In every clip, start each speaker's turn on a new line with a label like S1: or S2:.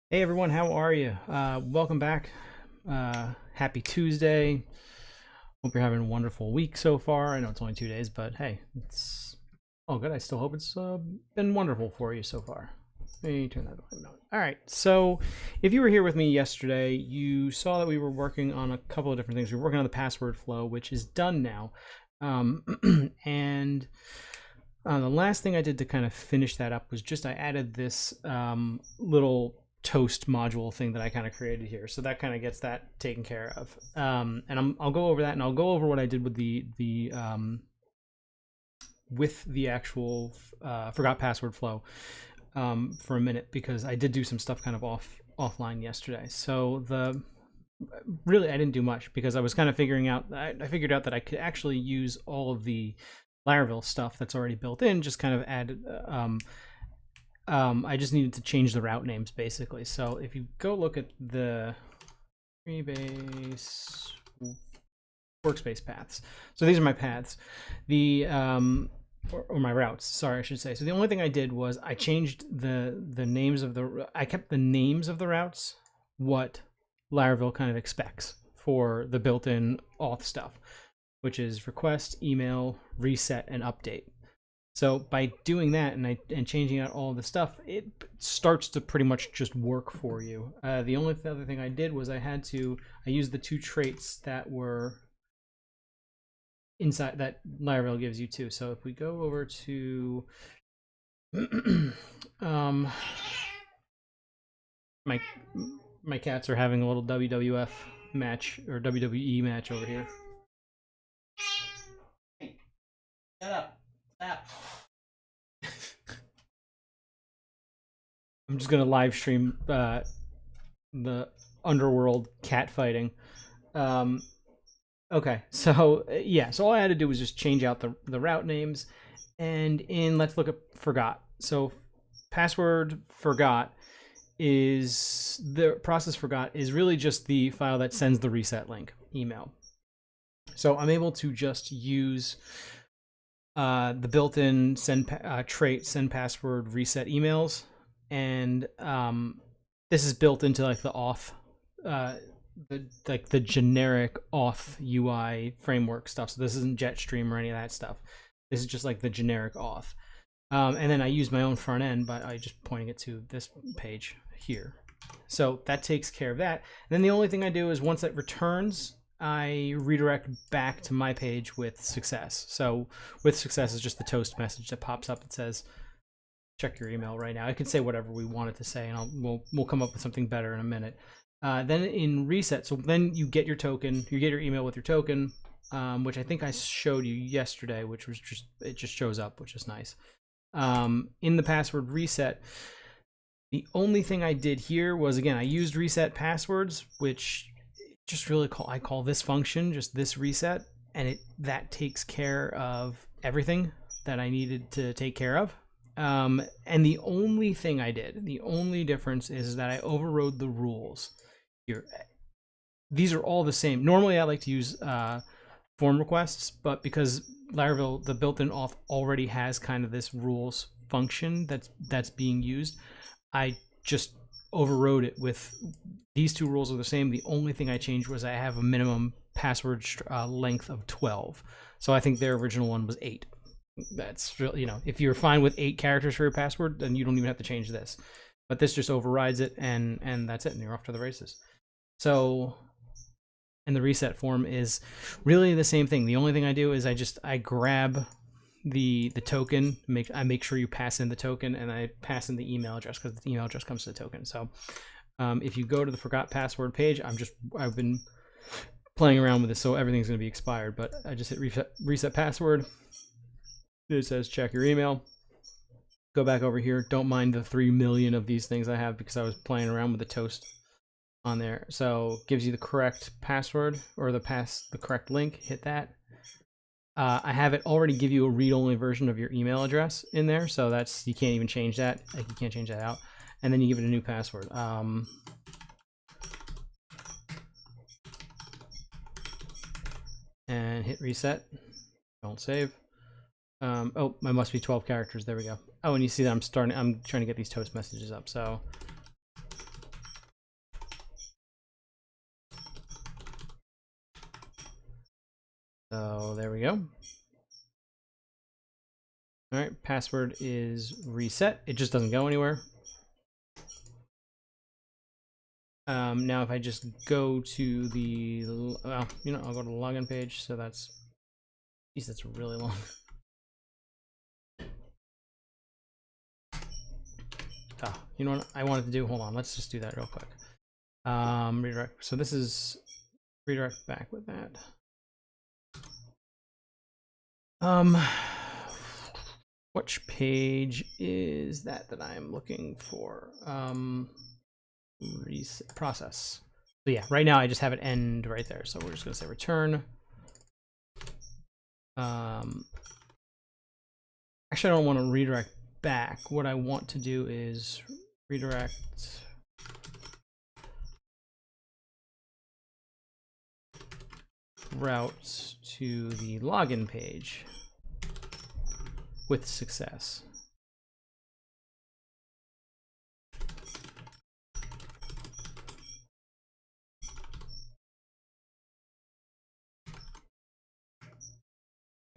S1: Hey everyone, how are you? Welcome back. Happy Tuesday. Hope you're having a wonderful week so far. I know it's only 2 days, but hey, it's all good. I still hope it's been wonderful for you so far. Let me turn that volume on. All right, so if you were here with me yesterday, you saw that we were working on a couple of different things. We were working on the password flow, which is done now. And the last thing I did to kind of finish that up was just I added this little toast module thing that I kind of created here. So that kind of gets that taken care of. And I'll go over that, and I'll go over what I did with the actual forgot password flow for a minute, because I did do some stuff kind of offline yesterday. So really I didn't do much because I was kind of figuring out, I figured out that I could actually use all of the Laravel stuff that's already built in, just kind of add I just needed to change the route names basically. So if you go look at the Freebase workspace paths, so these are my paths, or my routes, sorry, I should say. So the only thing I did was I changed the names of I kept the names of the routes what Laravel kind of expects for the built-in auth stuff, which is request, email, reset, and update. So by doing that and changing out all of the stuff, it starts to pretty much just work for you. The only other thing I did was I used the two traits that were inside that Laravel gives you too. So if we go over to my cats are having a little WWF match or WWE match over here. Hey, shut up. Stop. I'm just gonna live stream the underworld cat fighting. Okay, so yeah, so all I had to do was just change out the route names, and let's look at forgot. So password forgot is the process forgot is really just the file that sends the reset link email. So I'm able to just use the built-in trait send password reset emails, and this is built into like the auth the generic auth UI framework stuff. So this isn't Jetstream or any of that stuff. This is just like the generic auth. And then I use my own front end by just pointing it to this page here. So that takes care of that. And then the only thing I do is once it returns, I redirect back to my page with success. So with success is just the toast message that pops up that says, check your email right now. I could say whatever we want it to say, and we'll come up with something better in a minute. Then in reset, so then you get your token, you get your email with your token, which I think I showed you yesterday, which was it just shows up, which is nice. In the password reset, the only thing I did here was, again, I used reset passwords, which just really I call this function just this reset, and that takes care of everything that I needed to take care of. And the only thing I did, the only difference is that I overrode the rules here. These are all the same. Normally I like to use form requests, but because Laravel, the built-in auth, already has kind of this rules function that's being used, I just overrode it with these two rules are the same. The only thing I changed was I have a minimum password length of 12. So I think their original one was 8. That's really, if you're fine with 8 characters for your password, then you don't even have to change this. But this just overrides it, and that's it, and you're off to the races. So, and the reset form is really the same thing. The only thing I do is I grab the token, I make sure you pass in the token, and I pass in the email address, because the email address comes to the token. So if you go to the forgot password page, I've been playing around with this, so everything's going to be expired, but I just hit reset password. It says check your email. Go back over here. Don't mind the 3 million of these things I have, because I was playing around with the toast on there. So gives you the correct password, or the correct link. Hit that. I have it already give you a read-only version of your email address in there, so you can't even change that. Like, you can't change that out. And then you give it a new password. And hit reset. Don't save. Oh, I must be 12 characters. There we go. Oh, and you see that I'm trying to get these toast messages up. So So there we go. All right, password is reset. It just doesn't go anywhere. Now if I just go to the, well, you know, I'll go to the login page. So that's, geez, that's really long. Oh, you know what I wanted to do? Hold on, let's just do that real quick. Redirect. So this is redirect back with that. Which page is that I'm looking for? Reset process. So yeah, right now I just have it end right there. So we're just gonna say return. Actually, I don't want to redirect back. What I want to do is redirect route to the login page with success.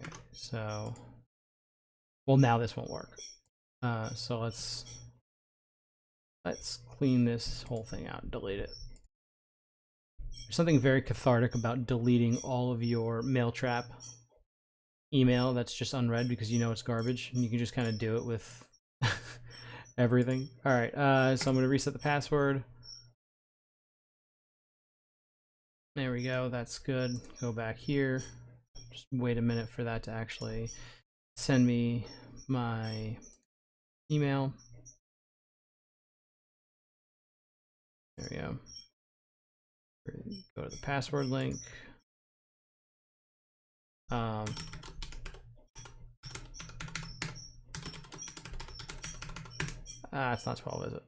S1: Okay, so, well, now this won't work. So let's clean this whole thing out and delete it. There's something very cathartic about deleting all of your Mailtrap email that's just unread because you know it's garbage, and you can just kind of do it with everything. All right, so I'm going to reset the password. There we go, that's good. Go back here. Just wait a minute for that to actually send me my email. There we go. Go to the password link. It's not 12, is it?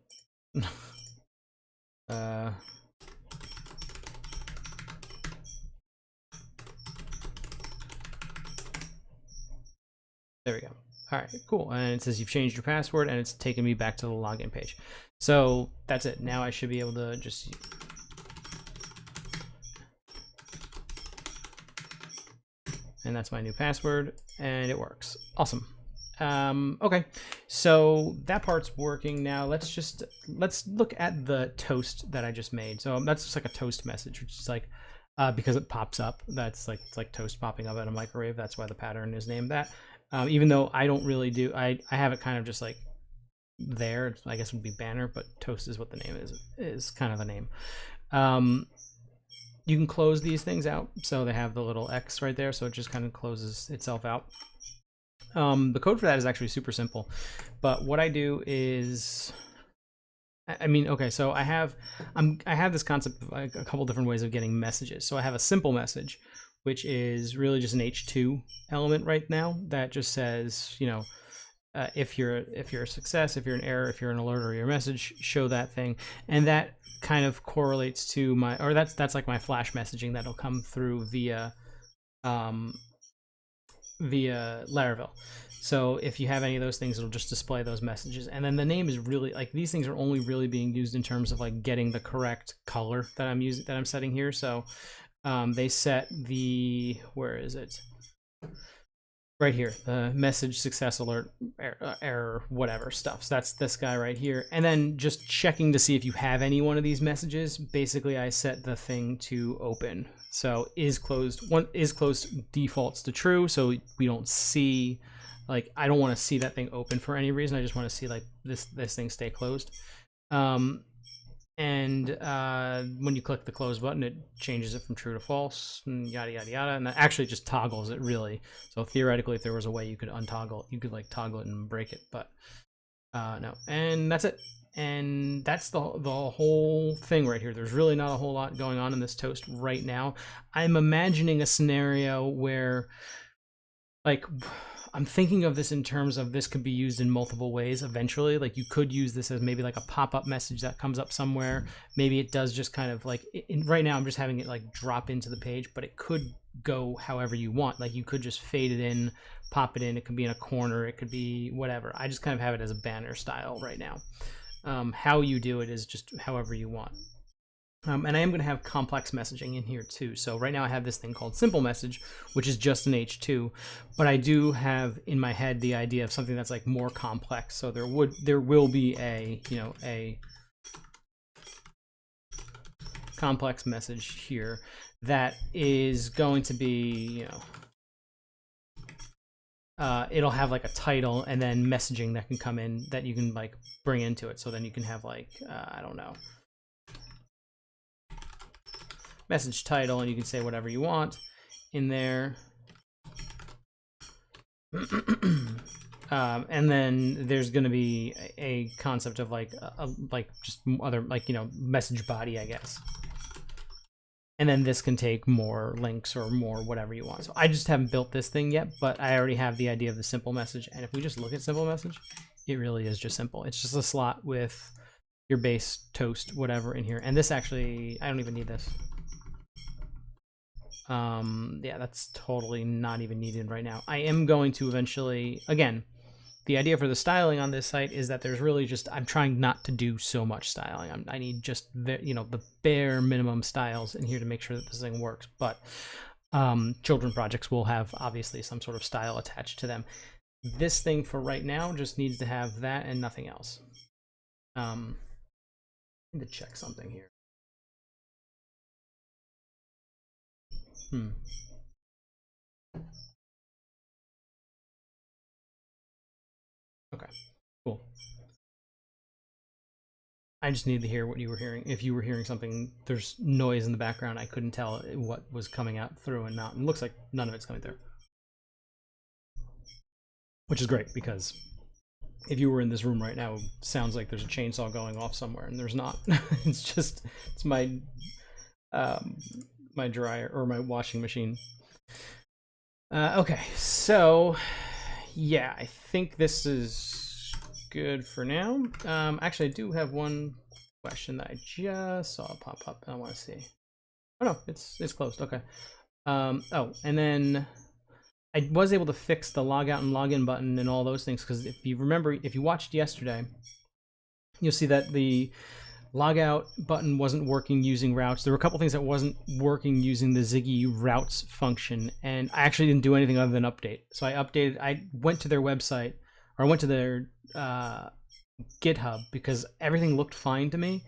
S1: There we go. All right, cool. And it says you've changed your password, and it's taken me back to the login page. So that's it. Now I should be able to just, and that's my new password, and it works. Awesome. Okay, so that part's working now. Let's look at the toast that I just made. So that's just like a toast message, which is like, because it pops up, that's like, it's like toast popping up at a microwave. That's why the pattern is named that. Even though I don't really do, I have it kind of just like there. I guess it would be banner, but toast is what the name is kind of the name. You can close these things out, so they have the little X right there, so it just kind of closes itself out. The code for that is actually super simple, but what I do is, I mean, okay, so I have this concept of like a couple different ways of getting messages. So I have a simple message, which is really just an H2 element right now that just says, you know, if you're a success, if you're an error, if you're an alert, or your message, show that thing, and that kind of correlates to my, or that's like my flash messaging that'll come through via Laravel. So if you have any of those things, it'll just display those messages. And then the name is really like, these things are only really being used in terms of like getting the correct color that I'm setting here. So they set the, where is it? Right here, the message success alert error whatever stuff. So that's this guy right here. And then just checking to see if you have any one of these messages. Basically, I set the thing to open. So is closed, one is closed defaults to true. So we don't see, like, I don't want to see that thing open for any reason. I just want to see like this thing stay closed. And when you click the close button, it changes it from true to false, and yada yada yada, and that actually just toggles it really. So theoretically, if there was a way you could untoggle, you could like toggle it and break it, but no. And that's it. And that's the whole thing right here. There's really not a whole lot going on in this toast right now. I'm imagining a scenario where, like, I'm thinking of this in terms of this could be used in multiple ways eventually. Like you could use this as maybe like a pop-up message that comes up somewhere. Maybe it does just kind of like, right now I'm just having it like drop into the page, but it could go however you want. Like you could just fade it in, pop it in. It could be in a corner. It could be whatever. I just kind of have it as a banner style right now. How you do it is just however you want. And I am going to have complex messaging in here too. So right now I have this thing called simple message, which is just an H2, but I do have in my head the idea of something that's like more complex. So there will be a, you know, a complex message here that is going to be, you know, it'll have like a title and then messaging that can come in that you can like bring into it. So then you can have like, I don't know, message title, and you can say whatever you want in there. And then there's going to be a concept of like just other, like, you know, message body, I guess. And then this can take more links or more whatever you want. So I just haven't built this thing yet, but I already have the idea of the simple message. And if we just look at simple message, it really is just simple. It's just a slot with your base, toast, whatever in here. And this actually, I don't even need this. Yeah, that's totally not even needed right now. I am going to eventually, again, the idea for the styling on this site is that there's really just, I'm trying not to do so much styling. I need just, you know, the bare minimum styles in here to make sure that this thing works. But children projects will have obviously some sort of style attached to them. This thing for right now just needs to have that and nothing else. I need to check something here. Okay, cool. I just needed to hear what you were hearing. If you were hearing something, there's noise in the background. I couldn't tell what was coming out through and not. It looks like none of it's coming through, which is great because if you were in this room right now, it sounds like there's a chainsaw going off somewhere, and there's not. It's my my dryer or my washing machine. Okay, so yeah, I think this is good for now. Actually, I do have one question that I just saw pop up. I want to see. Oh no, it's closed. Okay. Oh, and then I was able to fix the logout and login button and all those things, because if you remember, if you watched yesterday, you'll see that the logout button wasn't working using routes. There were a couple things that wasn't working using the Ziggy routes function, and I actually didn't do anything other than update. So I went to their website, or I went to their GitHub, because everything looked fine to me.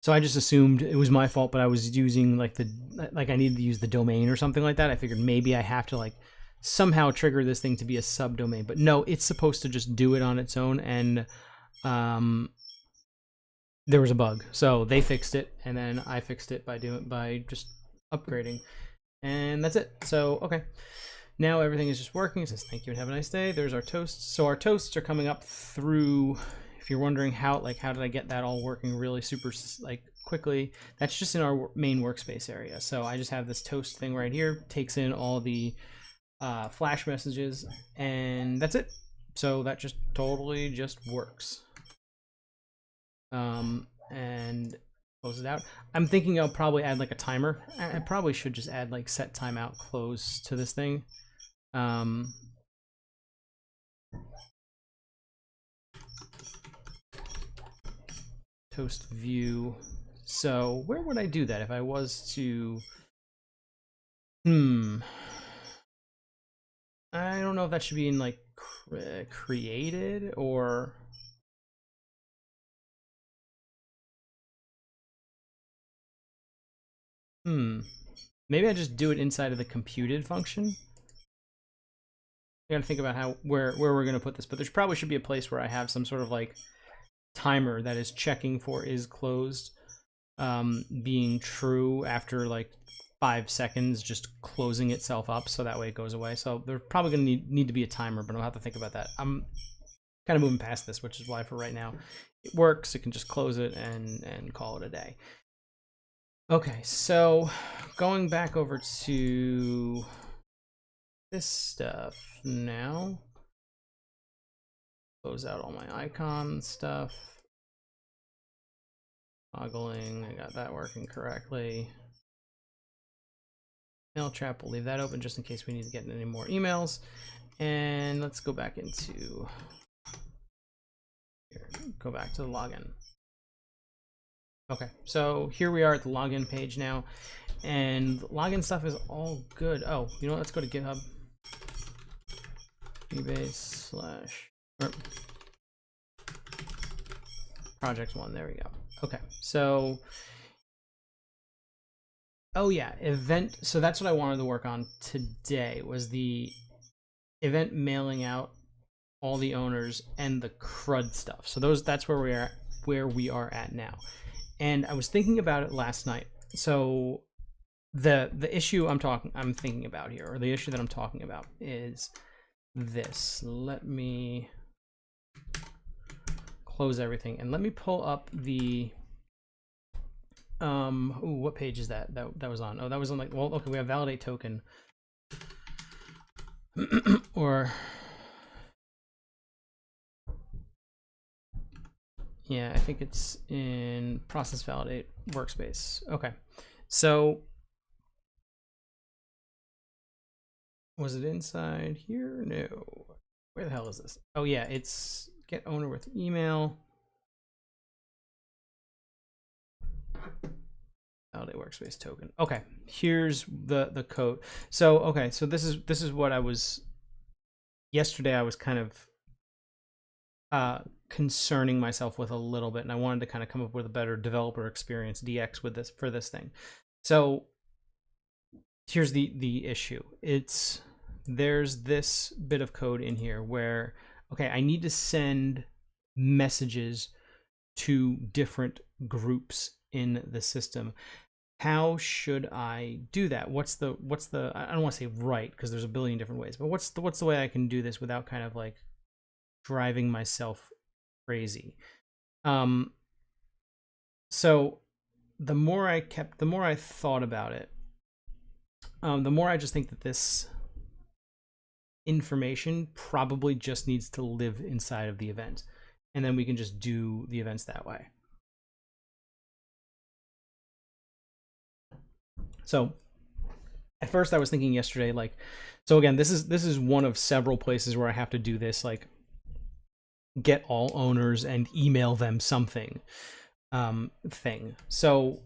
S1: So I just assumed it was my fault, but I was using like I needed to use the domain or something like that. I figured maybe I have to like somehow trigger this thing to be a subdomain, but no, it's supposed to just do it on its own. And there was a bug, so they fixed it, and then I fixed it by just upgrading, and that's it. So okay, now everything is just working. It says thank you and have a nice day. There's our toasts. So our toasts are coming up through. If you're wondering how did I get that all working really super like quickly, that's just in our main workspace area. So I just have this toast thing right here, takes in all the flash messages, and that's it. So that just totally just works. And close it out. I'm thinking I'll probably add like a timer. I probably should just add like set timeout close to this thing. Toast view. So where would I do that if I was to? I don't know if that should be in like created or. Maybe I just do it inside of the computed function. I gotta think about where we're gonna put this, but there probably should be a place where I have some sort of like timer that is checking for is closed being true after like 5 seconds, just closing itself up, so that way it goes away. So there's probably gonna need to be a timer, but I'll have to think about that. I'm kind of moving past this, which is why for right now it works. It can just close it and call it a day. Okay, so going back over to this stuff now. Close out all my icon stuff. Toggling, I got that working correctly. Mail trap, we'll leave that open just in case we need to get any more emails. And let's go back into here. Go back to the login. Okay, so here we are at the login page now, and login stuff is all good. Oh, you know what? Let's go to GitHub. Keybase / project 1. There we go. Okay, so oh yeah, event. So that's what I wanted to work on today, was the event mailing out all the owners and the CRUD stuff. So that's where we are at now. And I was thinking about it last night. So the issue I'm thinking about here, or the issue that I'm talking about, is this. Let me close everything and let me pull up the ooh, what page is that was on? Oh, that was on, like, well, okay, we have validate token. Or yeah, I think it's in process validate workspace. Okay, so was it inside here? No. Where the hell is this? Oh yeah, it's get owner with email. Validate workspace token. Okay, here's the code. So okay, so this is what I was yesterday. I was kind of concerning myself with a little bit, and I wanted to kind of come up with a better developer experience DX with this for this thing. So here's the issue. There's this bit of code in here where, okay, I need to send messages to different groups in the system. How should I do that? What's the I don't want to say right, because there's a billion different ways, but what's the way I can do this without kind of like driving myself crazy? So the more I thought about it, the more I just think that this information probably just needs to live inside of the event, and then we can just do the events that way. So at first I was thinking yesterday, like, so again, this is one of several places where I have to do this, like, get all owners and email them something thing. So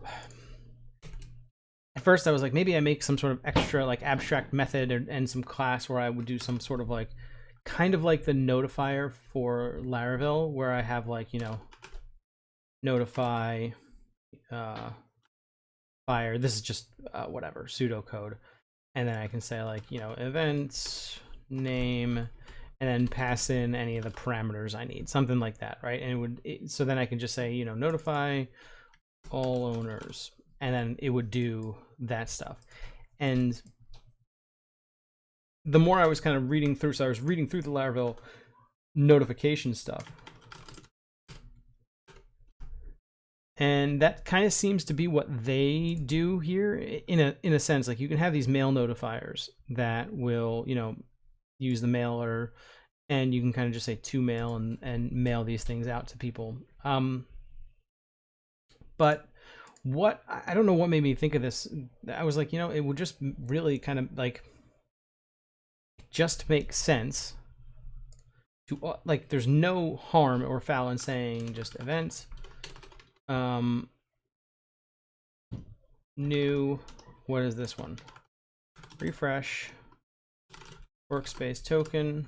S1: at first I was like, maybe I make some sort of extra like abstract method and some class where I would do some sort of like, kind of like the notifier for Laravel, where I have, like, you know, notify fire. This is just whatever pseudocode, and then I can say, like, you know, events name, and then pass in any of the parameters I need, something like that, right? And so then I can just say, you know, notify all owners, and then it would do that stuff. And the more I was kind of reading through, so I was reading through the Laravel notification stuff, and that kind of seems to be what they do here in a sense. Like, you can have these mail notifiers that will, you know, use the mailer, and you can kind of just say to mail and mail these things out to people. But what, I don't know what made me think of this. I was like, you know, it would just really kind of like just make sense to, like, there's no harm or foul in saying just events new, what is this one? Refresh workspace token,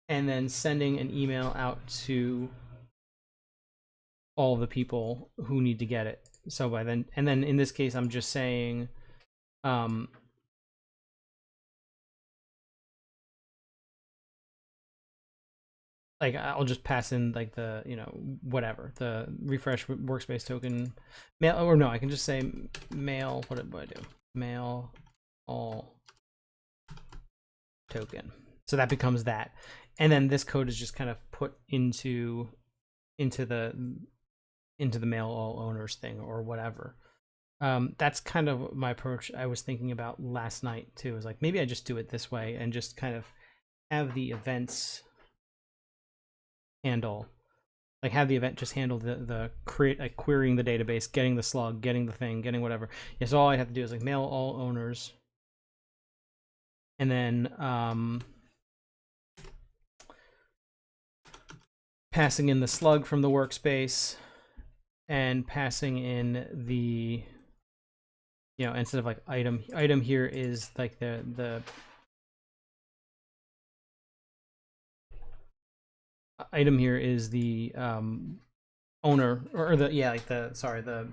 S1: and then sending an email out to all the people who need to get it. So by then, and then in this case, I'm just saying, like, I'll just pass in, like, the, you know, whatever, the refresh workspace token mail, or no, I can just say mail, what do I do? Mail all token. So that becomes that. And then this code is just kind of put into the mail all owners thing or whatever. That's kind of my approach I was thinking about last night too. Is like, maybe I just do it this way and just kind of have the events handle, like, have the event just handle the create, like, querying the database, getting the slug, getting the thing, getting whatever. Yeah, so all I have to do is like mail all owners, and then passing in the slug from the workspace, and passing in the, you know, instead of like item here is like the item here is the owner, or the, yeah, like the, sorry, the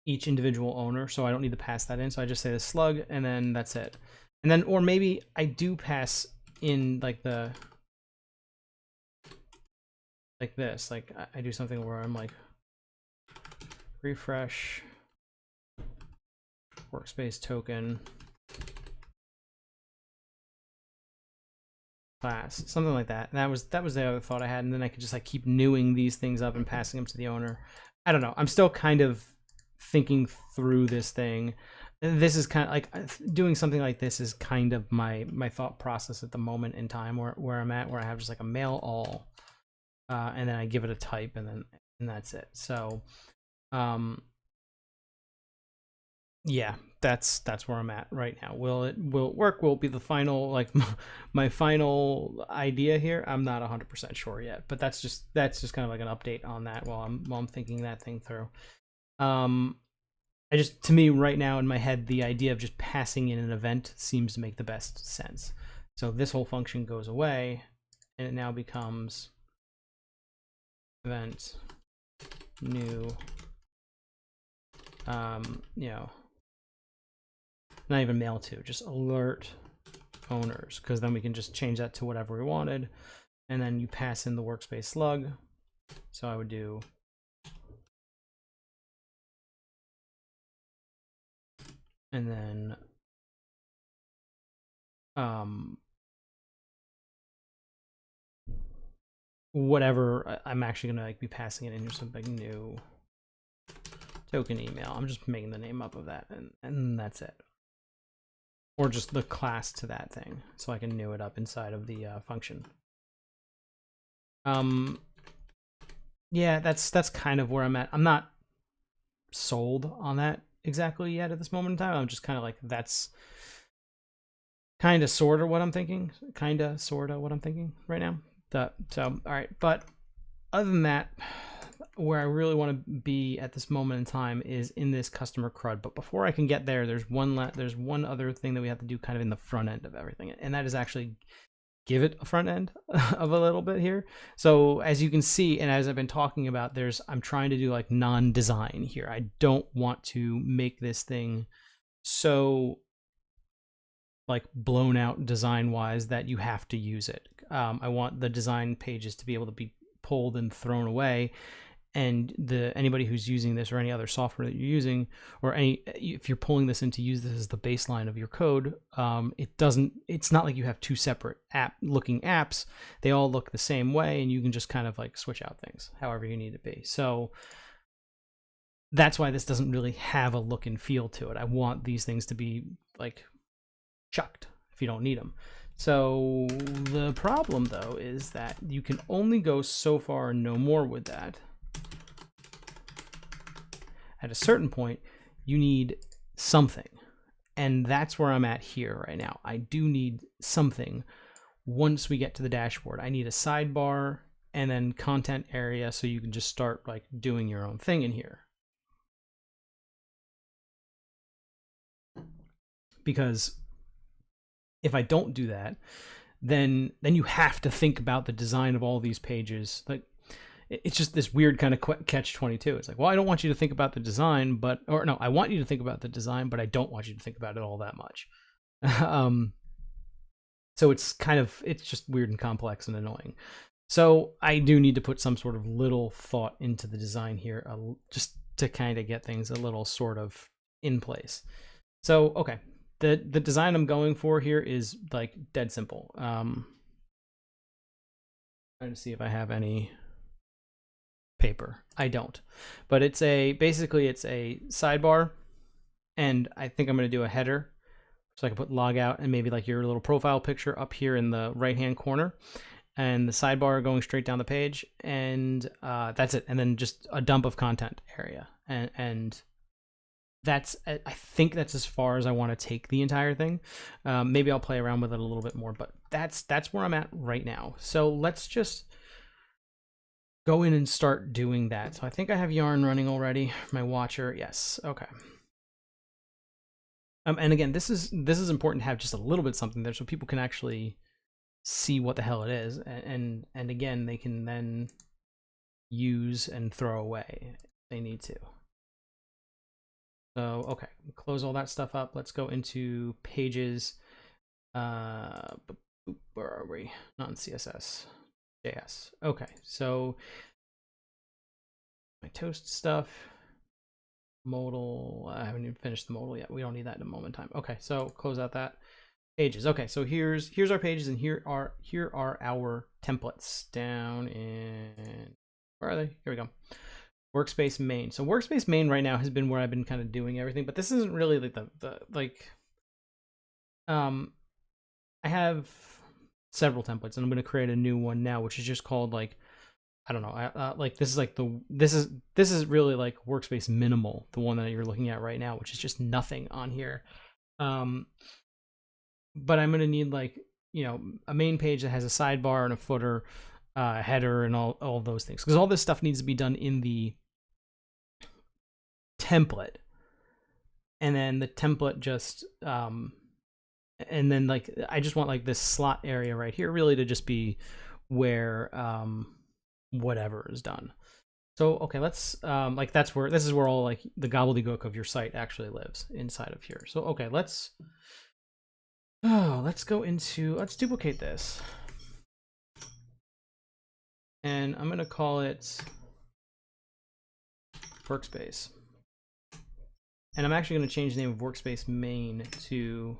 S1: each individual owner, so I don't need to pass that in. So I just say the slug, and then that's it. And then, or maybe I do pass in like the, like this, like I do something where I'm like refresh workspace token class, something like that. And that was the other thought I had. And then I could just like keep newing these things up and passing them to the owner. I don't know. I'm still kind of thinking through this thing. This is kind of like doing something like this is kind of my thought process at the moment in time where I'm at, where I have just like a mail all, and then I give it a type, and that's it. So, yeah, that's where I'm at right now. Will it work? Will it be the final, like my final idea here? I'm not 100% sure yet, but that's just kind of like an update on that while I'm thinking that thing through. To me right now in my head, the idea of just passing in an event seems to make the best sense. So this whole function goes away, and it now becomes event new, you know, not even mail to, just alert owners, because then we can just change that to whatever we wanted. And then you pass in the workspace slug. So I would do and then whatever I'm actually gonna like be passing it in here, something new token email. I'm just making the name up of that, and that's it. Or just the class to that thing, so I can new it up inside of the function. Yeah, that's kind of where I'm at. I'm not sold on that exactly yet at this moment in time. I'm just kind of like, that's kind of sort of what I'm thinking. Kind of sort of what I'm thinking right now. So all right, but other than that, where I really want to be at this moment in time is in this customer CRUD. But before I can get there, there's one other thing that we have to do kind of in the front end of everything, and that is actually give it a front end of a little bit here. So as you can see, and as I've been talking about, I'm trying to do like non-design here. I don't want to make this thing so like blown out design wise that you have to use it. I want the design pages to be able to be pulled and thrown away, and anybody who's using this or any other software that you're using, or if you're pulling this in to use this as the baseline of your code, it's not like you have two separate looking apps. They all look the same way, and you can just kind of like switch out things however you need to be. So that's why this doesn't really have a look and feel to it. I want these things to be like chucked if you don't need them. So the problem though is that you can only go so far and no more with that. At a certain point, you need something. And that's where I'm at here right now. I do need something once we get to the dashboard. I need a sidebar and then content area so you can just start like doing your own thing in here. Because if I don't do that, then you have to think about the design of all these pages. Like, it's just this weird kind of catch-22. It's like, well, I don't want you to think about the design, I want you to think about the design, but I don't want you to think about it all that much. So it's just weird and complex and annoying. So I do need to put some sort of little thought into the design here, just to kind of get things a little sort of in place. So, okay. The design I'm going for here is like dead simple. Trying to see if I have any paper. I don't, but basically it's a sidebar, and I think I'm going to do a header, so I can put log out and maybe like your little profile picture up here in the right hand corner, and the sidebar going straight down the page, and that's it. And then just a dump of content area, and I think that's as far as I want to take the entire thing. Maybe I'll play around with it a little bit more, but that's where I'm at right now. So let's just go in and start doing that. So I think I have yarn running already. My watcher, yes, okay. And again, this is important to have just a little bit something there so people can actually see what the hell it is, and again, they can then use and throw away if they need to. So okay, close all that stuff up. Let's go into pages. Where are we? Not in CSS. JS. Okay, so my toast stuff. Modal. I haven't even finished the modal yet. We don't need that in a moment in time. Okay, so close out that. Pages. Okay, so here's our pages, and here are our templates down in, where are they? Here we go. Workspace main. So Workspace main right now has been where I've been kind of doing everything, but this isn't really like I have several templates, and I'm going to create a new one now, which is just called like, I don't know, like this is like this is really like Workspace minimal, the one that you're looking at right now, which is just nothing on here. But I'm going to need, like, you know, a main page that has a sidebar and a footer, header, and all those things, because all this stuff needs to be done in the template. And then the template just and then, like, I just want like this slot area right here really to just be where whatever is done. So okay, let's like this is where all like the gobbledygook of your site actually lives, inside of here. So okay, let's let's duplicate this, and I'm going to call it Workspace, and I'm actually going to change the name of Workspace main to,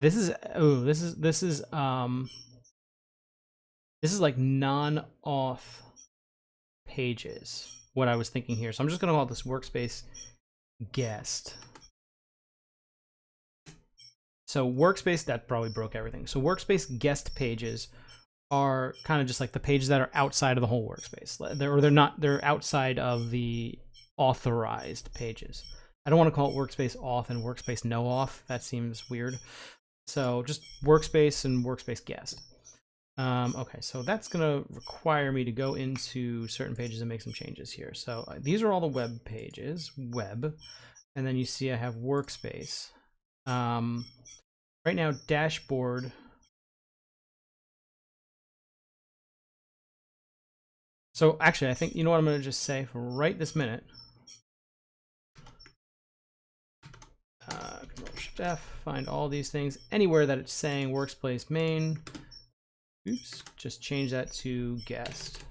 S1: this is like non-auth pages, what I was thinking here. So I'm just going to call this Workspace Guest. So Workspace, that probably broke everything. So Workspace Guest pages are kind of just like the pages that are outside of the whole workspace. They're outside of the authorized pages. I don't want to call it Workspace auth and Workspace no auth. That seems weird. So just Workspace and Workspace Guest. Okay, so that's going to require me to go into certain pages and make some changes here. So these are all the web pages, web, and then you see I have Workspace. Right now, dashboard. So actually, I think, you know what I'm going to just say for right this minute. Control-Shift-F, find all these things. Anywhere that it's saying Workspace main, oops, just change that to guest.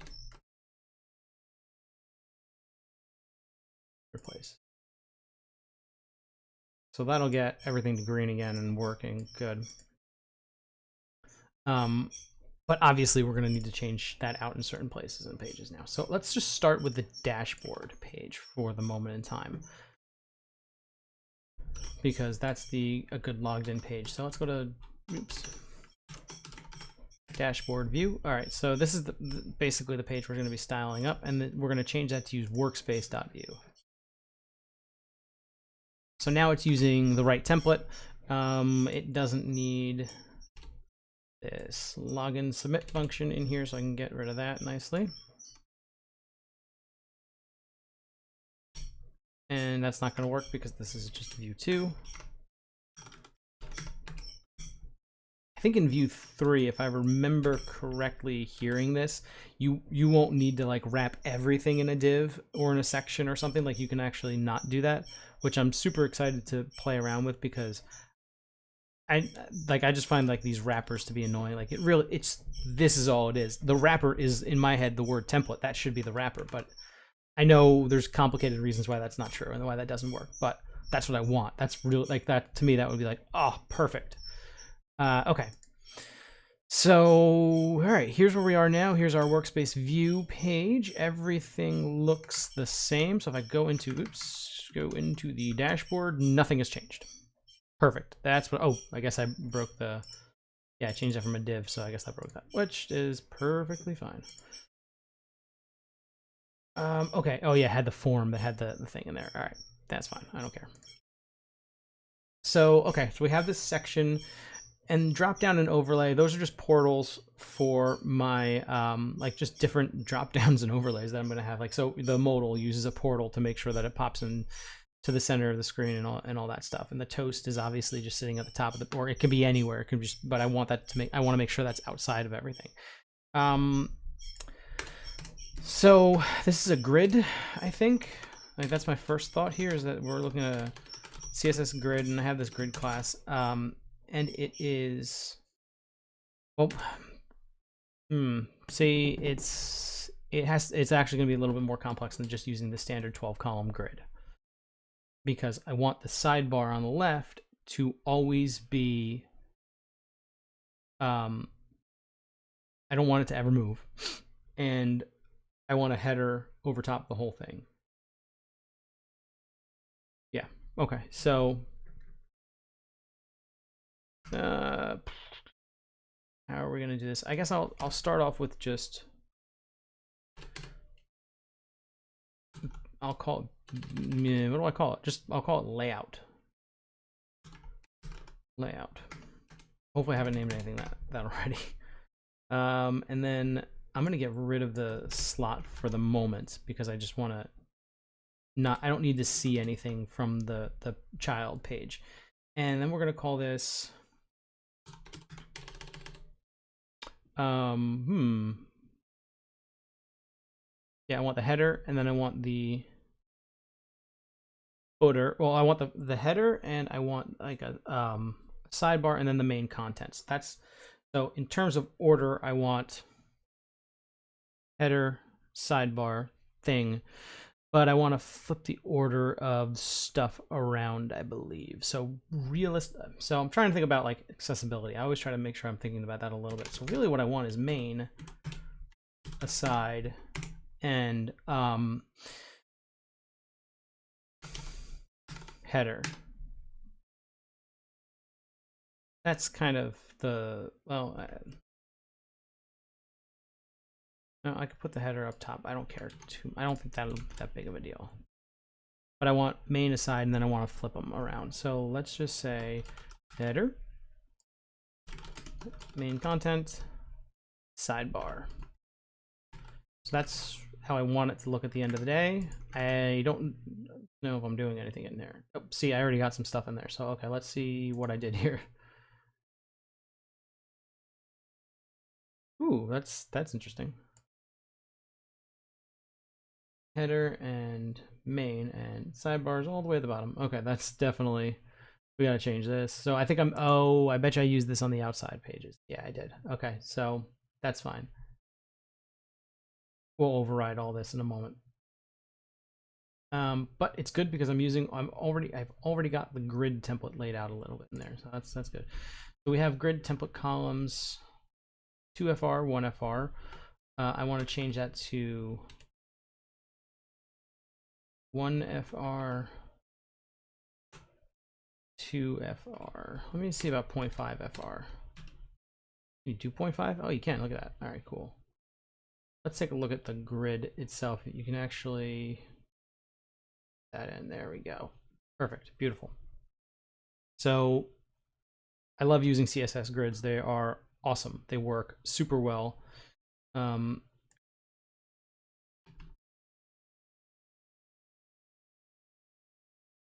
S1: Replace. So that'll get everything to green again and working good. But obviously we're going to need to change that out in certain places and pages now. So let's just start with the dashboard page for the moment in time, because that's a good logged in page. So let's go to, oops, dashboard view. All right, so this is basically the page we're going to be styling up, and we're going to change that to use workspace.view. So now it's using the right template. It doesn't need this login submit function in here, so I can get rid of that nicely. And that's not going to work because this is just view 2. I think in view 3, if I remember correctly hearing this, you won't need to like wrap everything in a div or in a section or something. Like, you can actually not do that, which I'm super excited to play around with, because I just find like these wrappers to be annoying. Like, this is all it is. The wrapper is, in my head, the word template. That should be the wrapper, but I know there's complicated reasons why that's not true and why that doesn't work, but that's what I want. That's really, like, that to me, that would be like, oh, perfect. Okay. So, all right, here's where we are now. Here's our Workspace View page. Everything looks the same. So if I go into the dashboard, nothing has changed. Perfect. That's what, oh, I guess I broke I changed that from a div, so I guess I broke that, which is perfectly fine. Okay, oh yeah, it had the form that had the thing in there. All right, that's fine, I don't care. So, okay, so we have this section. and drop down and overlay, those are just portals for my like just different drop downs and overlays that I'm going to have. Like, so the modal uses a portal to make sure that it pops in to the center of the screen and all that stuff. And the toast is obviously just sitting at the top of the, or it can be anywhere. It can just, but I want to make sure that's outside of everything. So this is a grid, I think. Like, that's my first thought here, is that we're looking at a CSS grid, and I have this grid class. And it is, well, see, it's actually going to be a little bit more complex than just using the standard 12-column grid, because I want the sidebar on the left to always be, I don't want it to ever move, and I want a header over top the whole thing. Yeah, okay, so how are we gonna do this? I guess I'll start off with just, I'll call it, what do I call it? I'll call it layout. Layout. Hopefully I haven't named anything that already. And then I'm gonna get rid of the slot for the moment, because I just want to I don't need to see anything from the child page. And then we're gonna call this yeah, I want the header, and then I want the footer. Well, I want the header, and I want like a sidebar, and then the main contents. That's, so in terms of order, I want header, sidebar, thing, but I want to flip the order of stuff around, I believe. So so I'm trying to think about like accessibility. I always try to make sure I'm thinking about that a little bit. So really what I want is main, aside, and header. That's kind of the, well, no, I could put the header up top. I don't care too. I don't think that'll be that big of a deal. But I want main, aside, and then I want to flip them around. So let's just say header, main content, sidebar. So that's how I want it to look at the end of the day. I don't know if I'm doing anything in there. Oh, see, I already got some stuff in there. So okay, let's see what I did here. Ooh, that's interesting. Header and main and sidebars all the way at the bottom. Okay, that's definitely, we gotta change this. So I think I bet you I used this on the outside pages. Yeah, I did. Okay, so that's fine. We'll override all this in a moment. But it's good because I've already got the grid template laid out a little bit in there, so that's good. So we have grid template columns, 2FR, 1FR. I want to change that to 1FR, 2FR. Let me see about 0.5 FR. You do 0.5? Oh, you can. Look at that. All right, cool. Let's take a look at the grid itself. You can actually that in. There we go. Perfect. Beautiful. So I love using CSS grids. They are awesome. They work super well.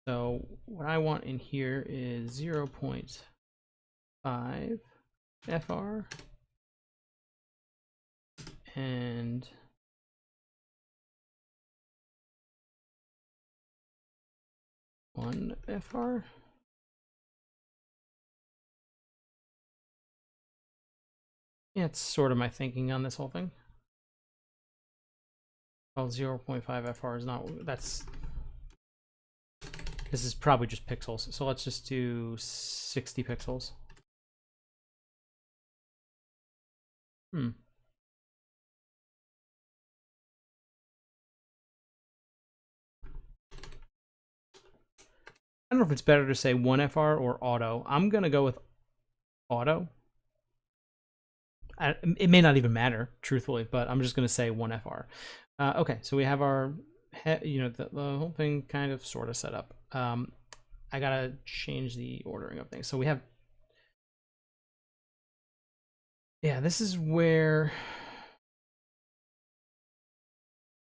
S1: So what I want in here is 0.5 FR and 1 FR. Yeah, it's sort of my thinking on this whole thing. Oh, 0.5 FR is not, this is probably just pixels. So let's just do 60 pixels. I don't know if it's better to say 1FR or auto. I'm going to go with auto. It may not even matter, truthfully, but I'm just going to say 1FR. Okay, so we have our, the whole thing kind of sort of set up. I got to change the ordering of things. So we have Yeah, this is where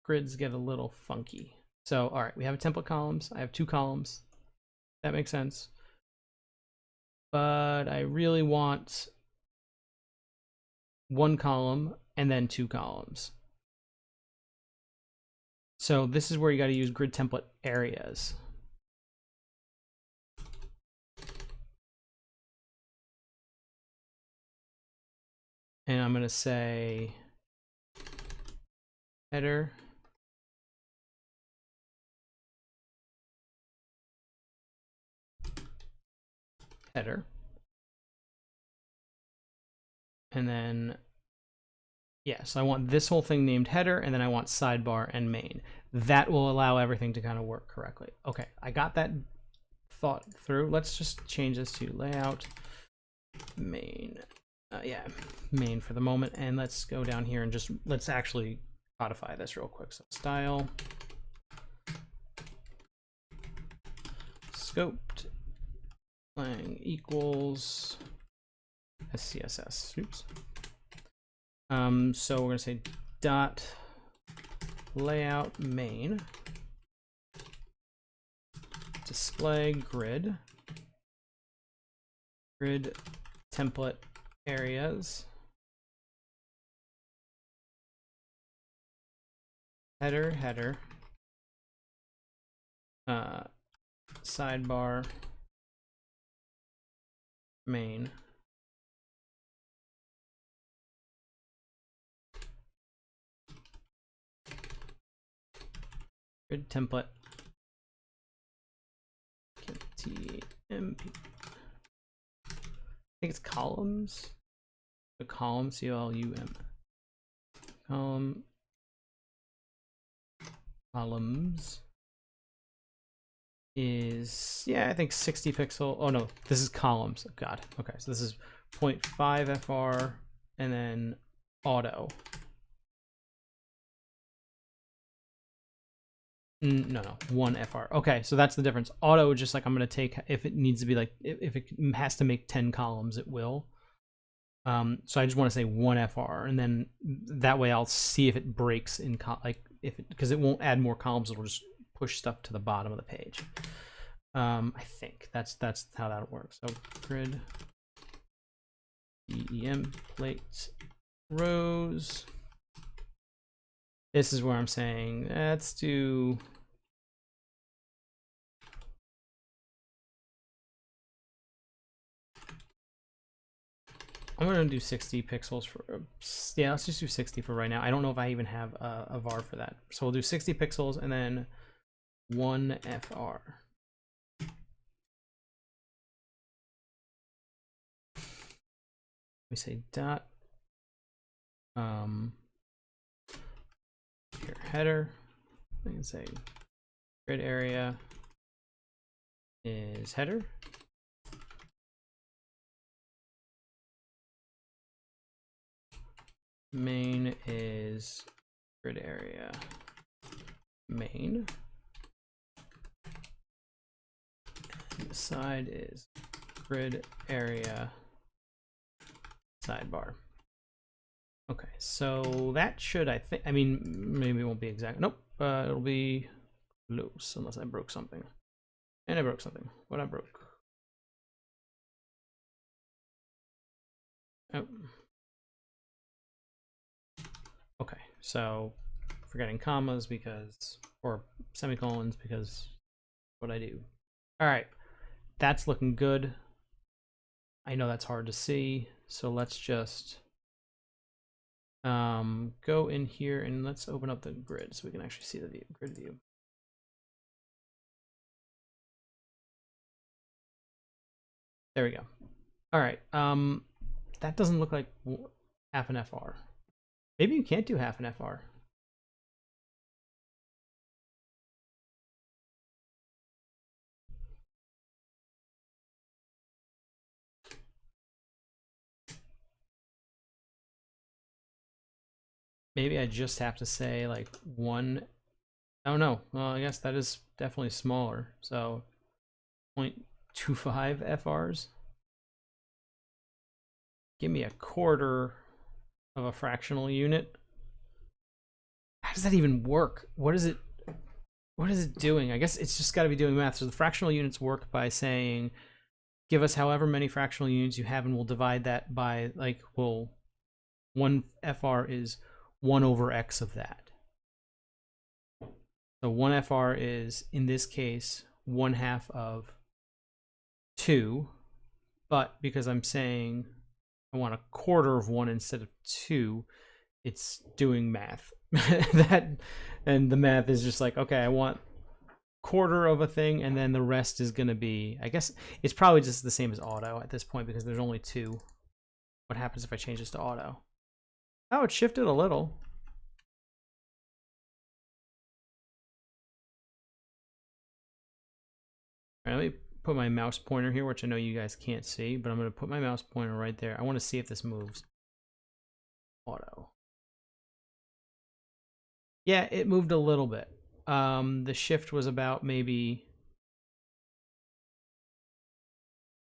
S1: grids get a little funky. So, all right, we have template columns. I have 2 columns. That makes sense. But I really want 1 column and then 2 columns. So this is where you got to use grid template areas. And I'm going to say header, header, and then yes, I want this whole thing named header, and then I want sidebar and main. That will allow everything to kind of work correctly. Okay, I got that thought through. Let's just change this to layout main. Yeah, main for the moment, and let's go down here and just let's actually codify this real quick. So style scoped lang equals SCSS. Oops. So we're gonna say dot layout main display grid template areas header sidebar main grid template TMP. I think it's columns. The column CLUM columns is, yeah, I think 60 pixel. Oh no, this is columns. God. Okay, so this is 0.5 FR and then auto. No, 1 FR. Okay, so that's the difference. Auto, just like I'm going to take, if it needs to be like, if it has to make 10 columns, it will. So I just want to say 1 FR, and then that way I'll see if it breaks in, like, if it, because it won't add more columns, it'll just push stuff to the bottom of the page. I think that's how that works. So grid EEM plate rows. This is where I'm saying let's do I'm gonna do 60 pixels for yeah, let's just do 60 for right now. I don't know if I even have a var for that. So we'll do 60 pixels and then 1 FR. We say dot here header. I can say grid area is header. Main is grid area main. And the side is grid area sidebar. Okay, so that should, I think, I mean, maybe it won't be exact. Nope, it'll be close unless I broke something. And I broke something. What I broke? Oh. Okay, so forgetting commas because, or semicolons because what I do. All right, that's looking good. I know that's hard to see, so let's just go in here and let's open up the grid so we can actually see the view, grid view. There we go. All right, that doesn't look like half an FR. Maybe you can't do half an FR. Maybe I just have to say like 1. Oh no, well, I guess that is definitely smaller. So 0.25 FRs. Give me a quarter of a fractional unit. How does that even work? What is it doing? I guess it's just got to be doing math. So the fractional units work by saying, give us however many fractional units you have, and we'll divide that by, like, well, 1 FR is 1 over X of that. So 1 FR is, in this case, 1/2 of 2. But because I'm saying I want 1/4 of 1 instead of 2, it's doing math. And the math is just like, okay, I want 1/4 of a thing, and then the rest is going to be, I guess it's probably just the same as auto at this point because there's only 2. What happens if I change this to auto? Oh, it shifted a little. All right, let me put my mouse pointer here, which I know you guys can't see, but I'm going to put my mouse pointer right there. I want to see if this moves. Auto. Yeah, it moved a little bit. The shift was about maybe,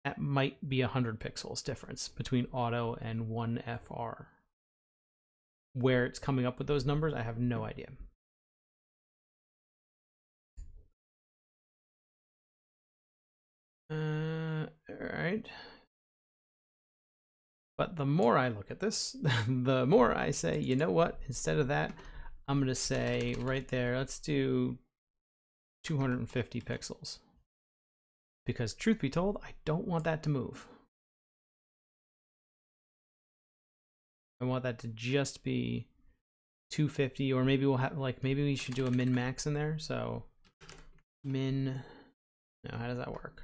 S1: that might be 100 pixels difference between auto and 1 FR. Where it's coming up with those numbers, I have no idea. Alright. But the more I look at this, the more I say, you know what? Instead of that, I'm going to say right there, let's do 250 pixels. Because truth be told, I don't want that to move. I want that to just be 250, or maybe we'll have, like, maybe we should do a min max in there. So min, now how does that work?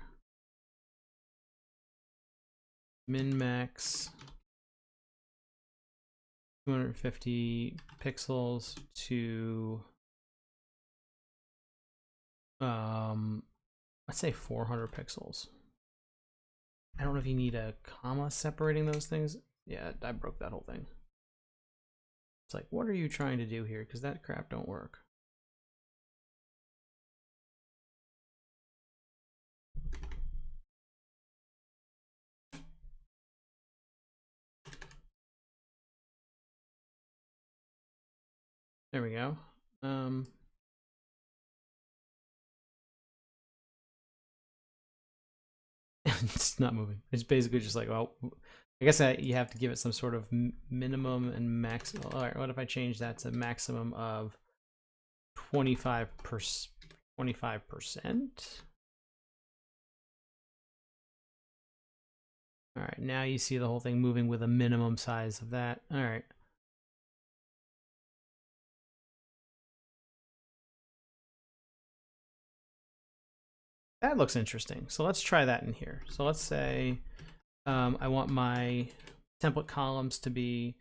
S1: Min max 250 pixels to let's say 400 pixels. I don't know if you need a comma separating those things. Yeah, I broke that whole thing. It's like, what are you trying to do here? Because that crap don't work. There we go. It's not moving. It's basically just like, well, I guess you have to give it some sort of minimum and maximum. All right, what if I change that to maximum of 25%? All right, now you see the whole thing moving with a minimum size of that. All right. That looks interesting. So let's try that in here. So let's say I want my template columns to be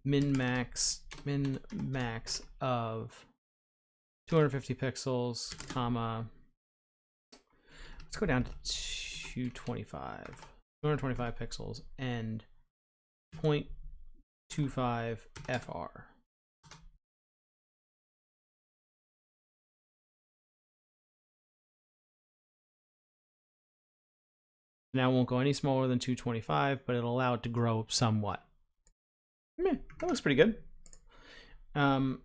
S1: min max of 250 pixels, comma, let's go down to 225 pixels and 0.25 FR. Now it won't go any smaller than 225, but it'll allow it to grow somewhat. That looks pretty good. I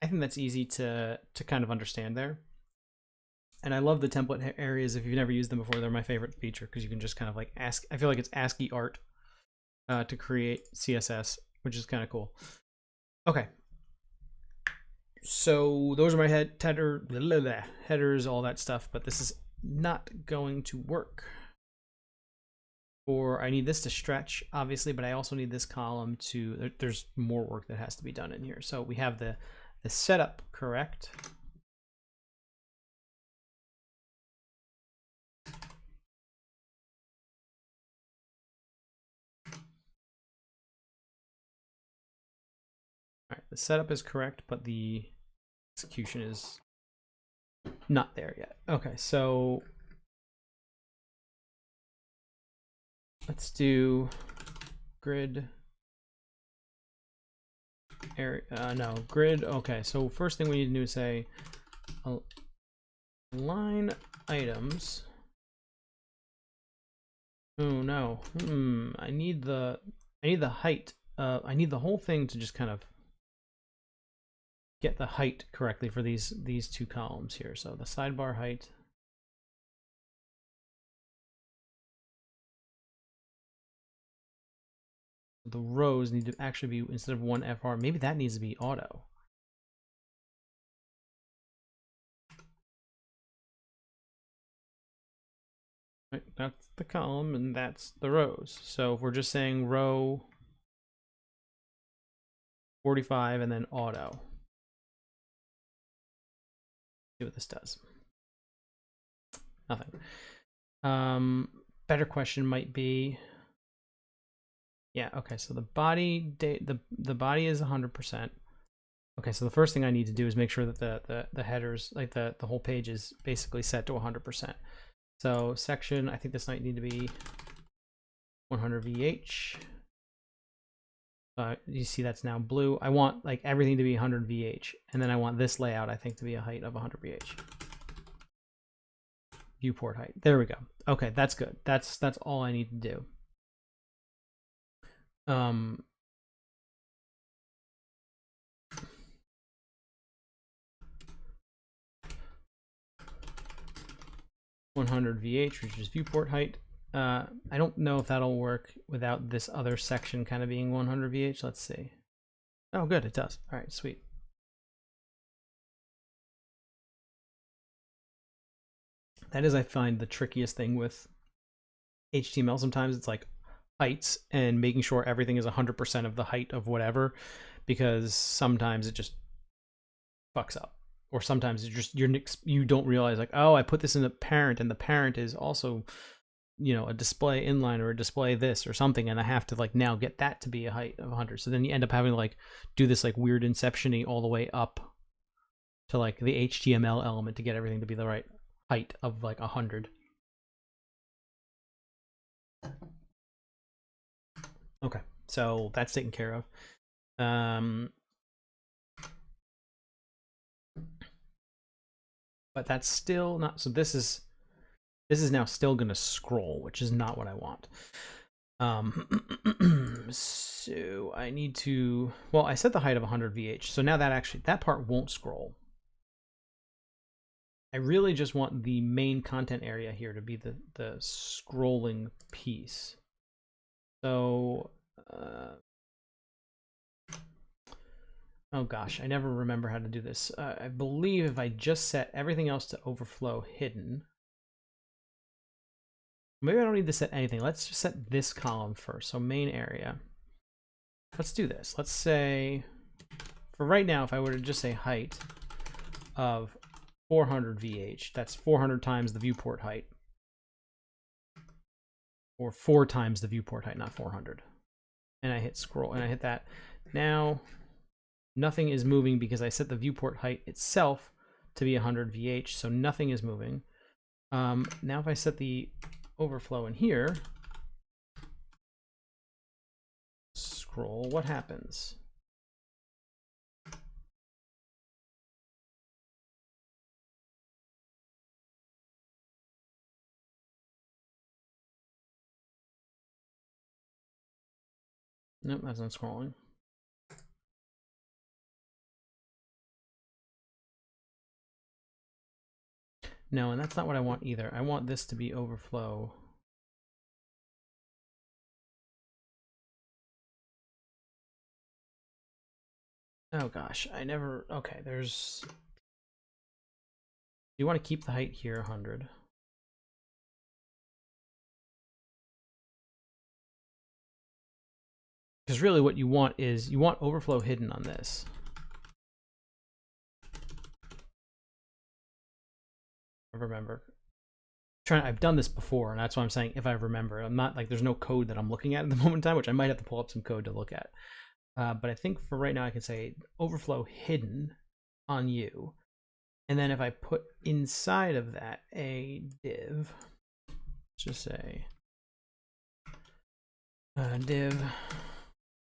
S1: think that's easy to kind of understand there. And I love the template areas. If you've never used them before, they're my favorite feature because you can just kind of like ask. I feel like it's ASCII art to create CSS, which is kind of cool. Okay. So those are my headers, all that stuff, but this is not going to work. Or I need this to stretch, obviously, but I also need this column to, there's more work that has to be done in here. So we have the setup correct. All right, the setup is correct, but the execution is not there yet. Okay, so let's do grid area. No, grid. Okay, so first thing we need to do is say line items. Oh no. I need the height I need the whole thing to just kind of get the height correctly for these two columns here. So the sidebar height. The rows need to actually be, instead of 1FR, maybe that needs to be auto. Right, that's the column and that's the rows. So if we're just saying row 45 and then auto. See what this does. Nothing. Better question might be, yeah, okay, so the body the body is 100%. Okay, so the first thing I need to do is make sure that the headers, like the whole page, is basically set to 100%. So section, I think this might need to be 100 VH. You see that's now blue. I want like everything to be 100 VH, and then I want this layout, I think, to be a height of 100 VH. Viewport height. There we go. Okay, that's good. That's all I need to do. 100 VH, which is viewport height. I don't know if that'll work without this other section kind of being 100 VH. Let's see. Oh, good, it does. All right, sweet. That is, I find, the trickiest thing with HTML. Sometimes it's like heights and making sure everything is 100% of the height of whatever, because sometimes it just fucks up. Or sometimes it's just you don't realize, like, oh, I put this in a parent and the parent is also, you know, a display inline or a display this or something, and I have to like now get that to be a height of 100. So then you end up having to like do this like weird inception-y all the way up to like the HTML element to get everything to be the right height of like 100. Okay, so that's taken care of. But that's still not, so this is now still going to scroll, which is not what I want. So I need to, well, I set the height of 100 VH, so now that part won't scroll. I really just want the main content area here to be the scrolling piece. So oh gosh, I never remember how to do this. I believe if I just set everything else to overflow hidden, maybe I don't need to set anything. Let's just set this column first. So main area. Let's do this. Let's say, for right now, if I were to just say height of 400 VH, that's 400 times the viewport height. Or 4 times the viewport height, not 400. And I hit scroll, and I hit that. Now, nothing is moving because I set the viewport height itself to be 100 VH, so nothing is moving. Now if I set the overflow in here, scroll, what happens? Nope, that's not scrolling. No, and that's not what I want either. I want this to be overflow. Oh gosh, I never, okay, there's, you want to keep the height here 100. Because really what you want is, you want overflow hidden on this. I remember. I've done this before, and that's why I'm saying if I remember. I'm not like, there's no code that I'm looking at the moment in time, which I might have to pull up some code to look at. But I think for right now I can say overflow hidden on you. And then if I put inside of that a div, let's just say div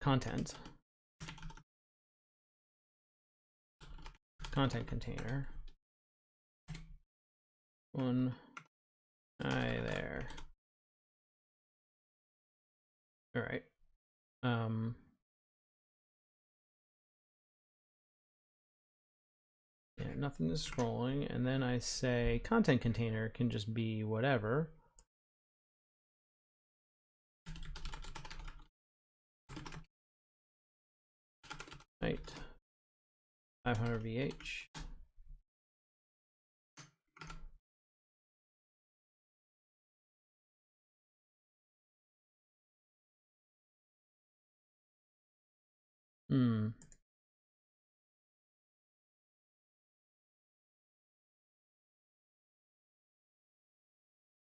S1: content container. One eye there. All right. nothing is scrolling, and then I say content container can just be whatever. Right. 500 VH.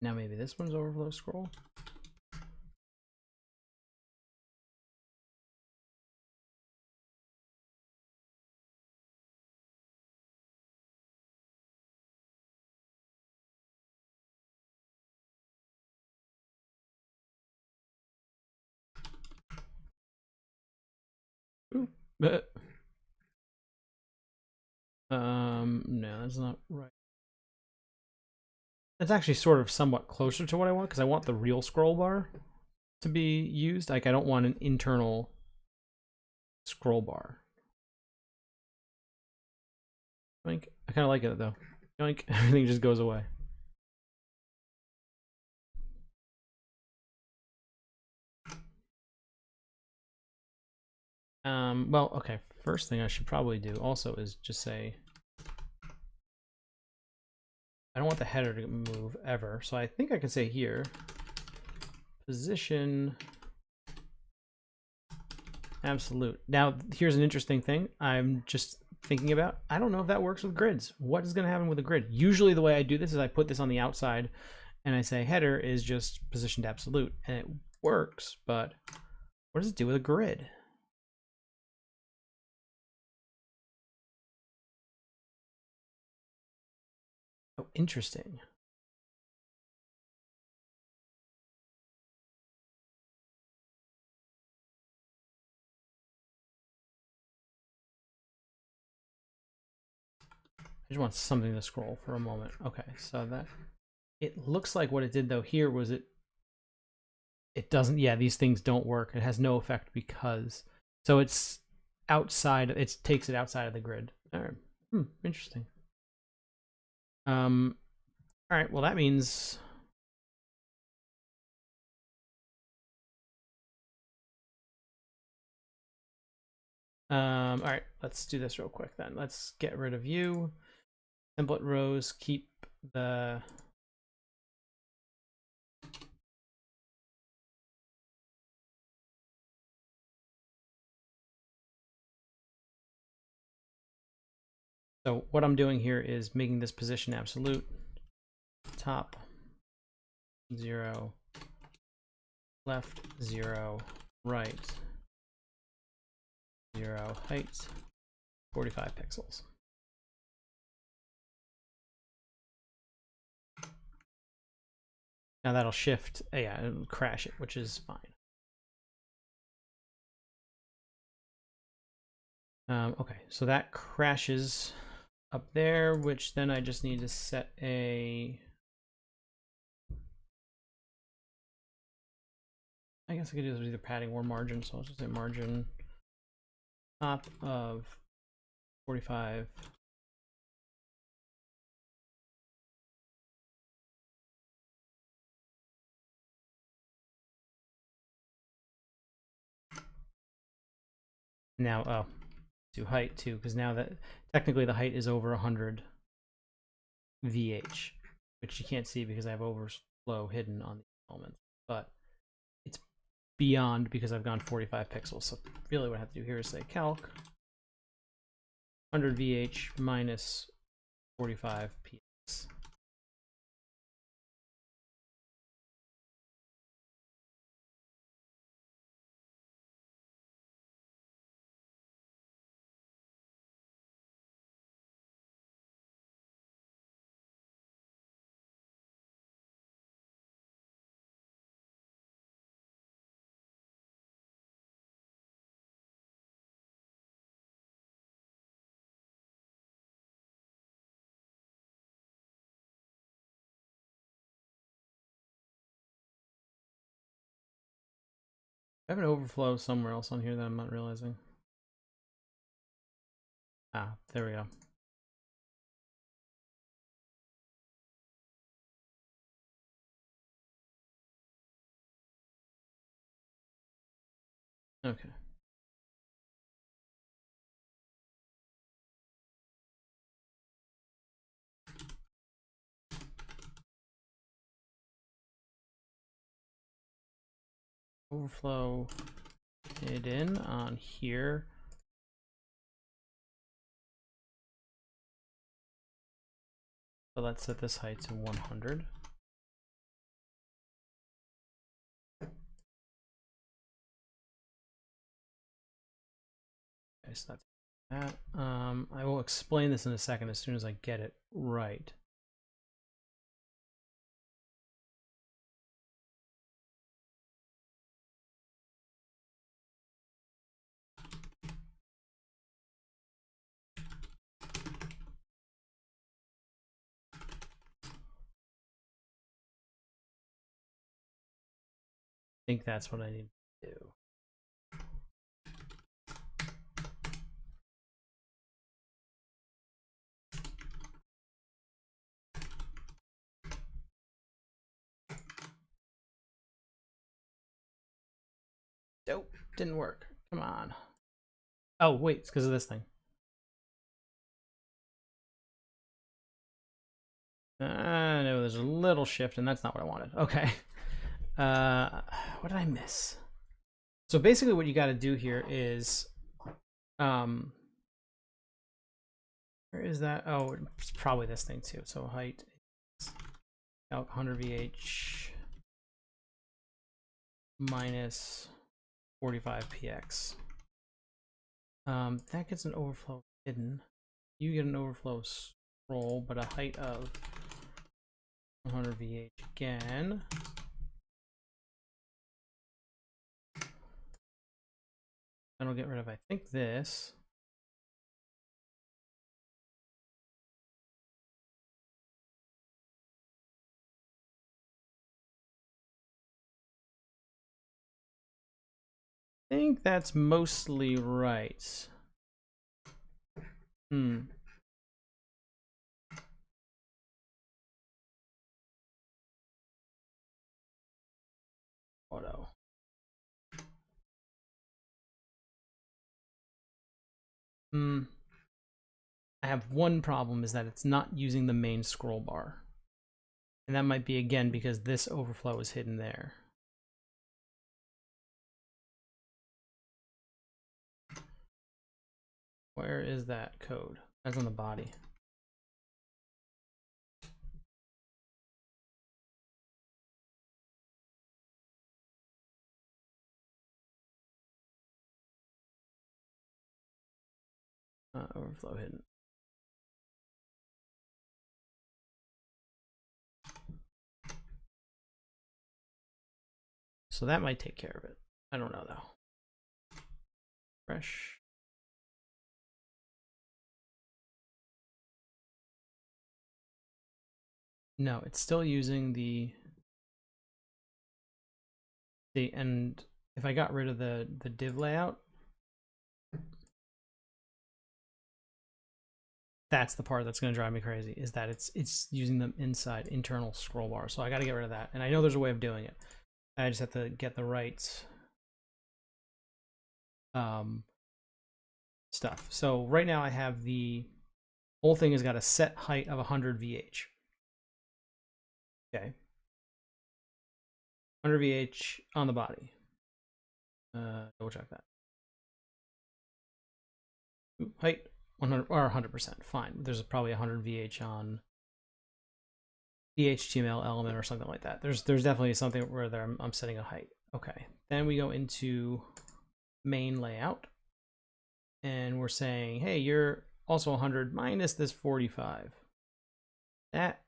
S1: Now maybe this one's overflow scroll. Ooh. No, that's not right. That's actually sort of somewhat closer to what I want, because I want the real scroll bar to be used. Like, I don't want an internal scroll bar. Like, I kind of like it though. Like, everything just goes away. Well, okay. First thing I should probably do also is just say I don't want the header to move ever. So I think I can say here, position absolute. Now, here's an interesting thing I'm just thinking about. I don't know if that works with grids. What is going to happen with a grid? Usually the way I do this is I put this on the outside and I say header is just positioned absolute, and it works, but what does it do with a grid? Oh, interesting. I just want something to scroll for a moment. Okay, so that it looks like what it did though here was it doesn't, yeah, these things don't work. It has no effect because, so it's outside, it takes it outside of the grid. All right. Interesting. All right, well that means all right, let's do this real quick then. Let's get rid of you. Template rows, keep the so what I'm doing here is making this position absolute. Top 0, left 0, right 0, height 45 pixels. Now that'll shift, yeah, it'll crash it, which is fine. Okay, so that crashes up there, which then I just need to set a, I guess I could do this with either padding or margin, so I'll just say margin top of 45. Now, oh, to height too, because now that technically the height is over 100 VH, which you can't see because I have overflow hidden on the elements, but it's beyond because I've gone 45 pixels. So really what I have to do here is say calc 100 VH minus 45 px. I have an overflow somewhere else on here that I'm not realizing. Ah, there we go. overflow hidden on here. So let's set this height to 100. Okay, so that's that. I will explain this in a second as soon as I get it right. I think that's what I need to do. Nope, didn't work. Come on. Oh, wait, it's because of this thing. No, there's a little shift, and that's not what I wanted. Okay. What did I miss? So basically what you got to do here is, where is that? Oh, it's probably this thing too. So height is 100 VH minus 45 PX. That gets an overflow hidden. You get an overflow scroll, but a height of 100 VH again. Then I'll get rid of, I think, this. I think that's mostly right. Auto. I have one problem, is that it's not using the main scroll bar. And that might be, again, because this overflow is hidden there. Where is that code? That's on the body. Overflow hidden. So that might take care of it. I don't know though. Fresh. No, it's still using the and if I got rid of the div layout, that's the part that's going to drive me crazy, is that it's using them inside internal scroll bar. So I got to get rid of that. And I know there's a way of doing it. I just have to get the right stuff. So right now I have the whole thing has got a set height of 100 VH. Okay. 100 VH on the body. Double check that. Height 100 or 100%. Fine. There's probably 100 VH on the HTML element or something like that. There's definitely something where I'm setting a height. Okay. Then we go into main layout, and we're saying, hey, you're also 100 minus this 45. That,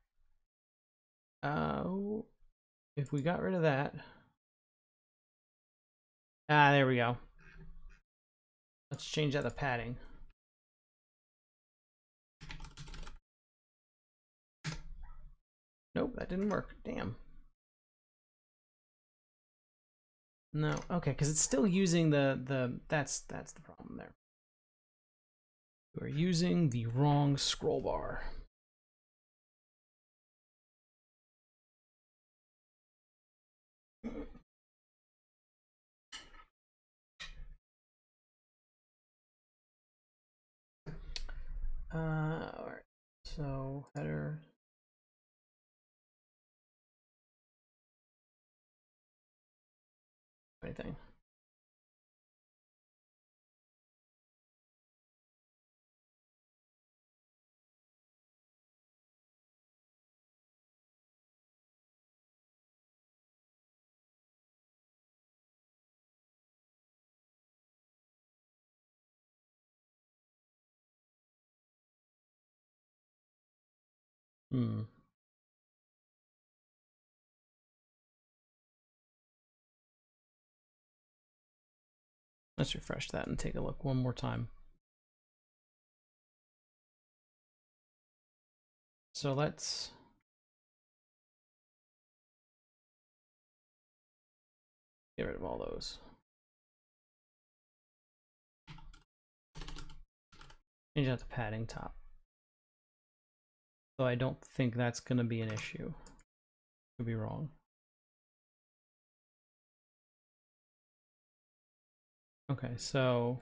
S1: if we got rid of that, there we go. Let's change that to padding. Nope, that didn't work. Damn. No, okay, because it's still using that's the problem there. We're using the wrong scroll bar. All right. So header. anything. Let's refresh that and take a look one more time. So let's get rid of all those. Change out the padding top. So I don't think that's going to be an issue. Could be wrong. Okay, so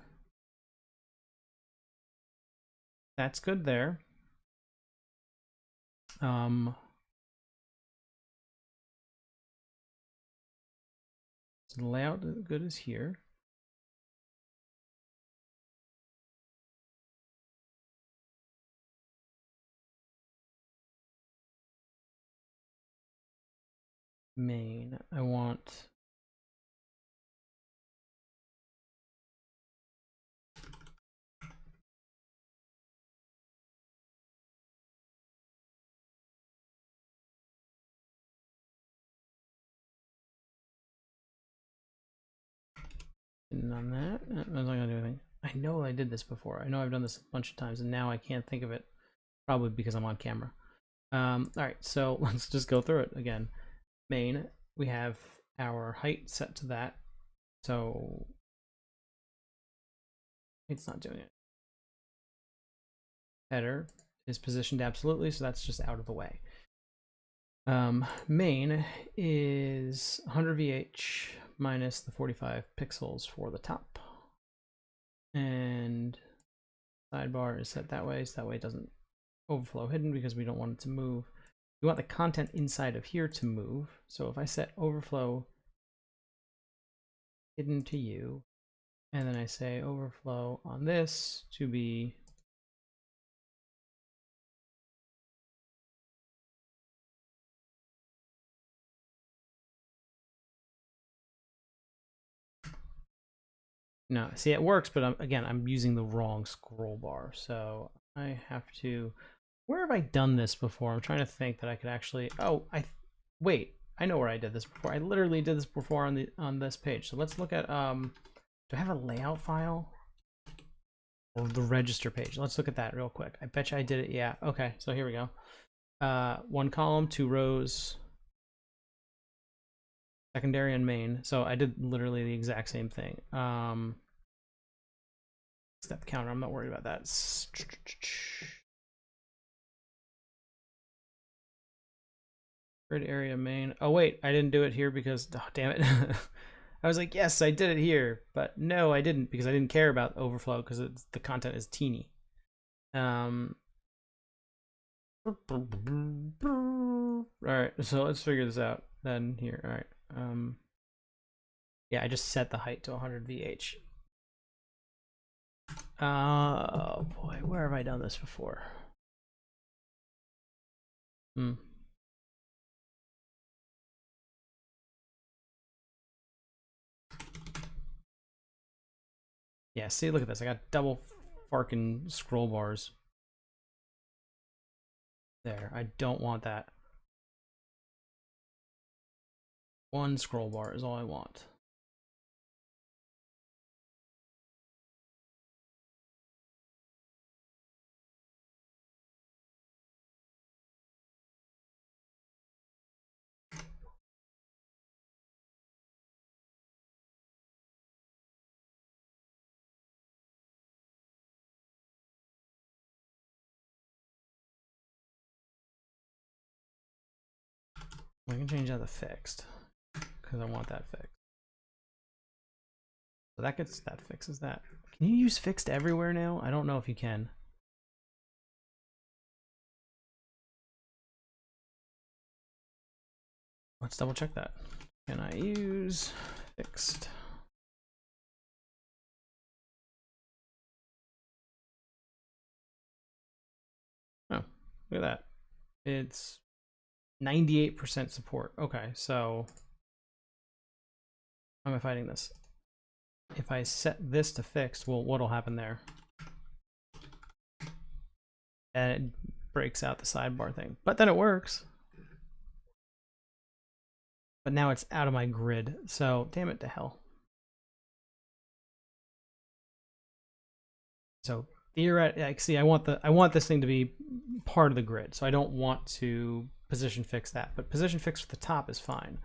S1: that's good there. So the layout is good as here. Main, I want on that. I was not gonna do anything. I know I did this before. I know I've done this a bunch of times, and now I can't think of it. Probably because I'm on camera. All right, so let's just go through it again. Main, we have our height set to that, so it's not doing it. Header is positioned absolutely, so that's just out of the way. Main is 100 VH minus the 45 pixels for the top, and sidebar is set that way, so that way it doesn't overflow hidden because we don't want it to move. We want the content inside of here to move. So if I set overflow hidden to you, and then I say overflow on this to be no, see it works, but again, I'm using the wrong scroll bar. So I have to, where have I done this before? I'm trying to think that I could actually, oh, wait, I know where I did this before. I literally did this before on this page. So let's look at, do I have a layout file? Or the register page. Let's look at that real quick. I bet you I did it. Yeah. Okay. So here we go. 1 column, 2 rows, secondary and main. So I did literally the exact same thing. Step counter. I'm not worried about that. Grid area main. Oh wait, I didn't do it here because, oh, damn it. I was like, yes, I did it here, but no, I didn't because I didn't care about overflow because the content is teeny. All right, so let's figure this out then here. All right. Yeah, I just set the height to 100 VH. Oh boy, where have I done this before? Yeah, see, look at this. I got double farking scroll bars. There, I don't want that. 1 scroll bar is all I want. I can change out the fixed because I want that fixed. So that fixes that. Can you use fixed everywhere now? I don't know if you can. Let's double check that. Can I use fixed? Look at that. It's 98% support. Okay, so how am I fighting this? If I set this to fixed, well, what'll happen there? And it breaks out the sidebar thing. But then it works. But now it's out of my grid. So damn it to hell. So theoretically, see, I want this thing to be part of the grid. So I don't want to position fix that. But position fix at the top is fine.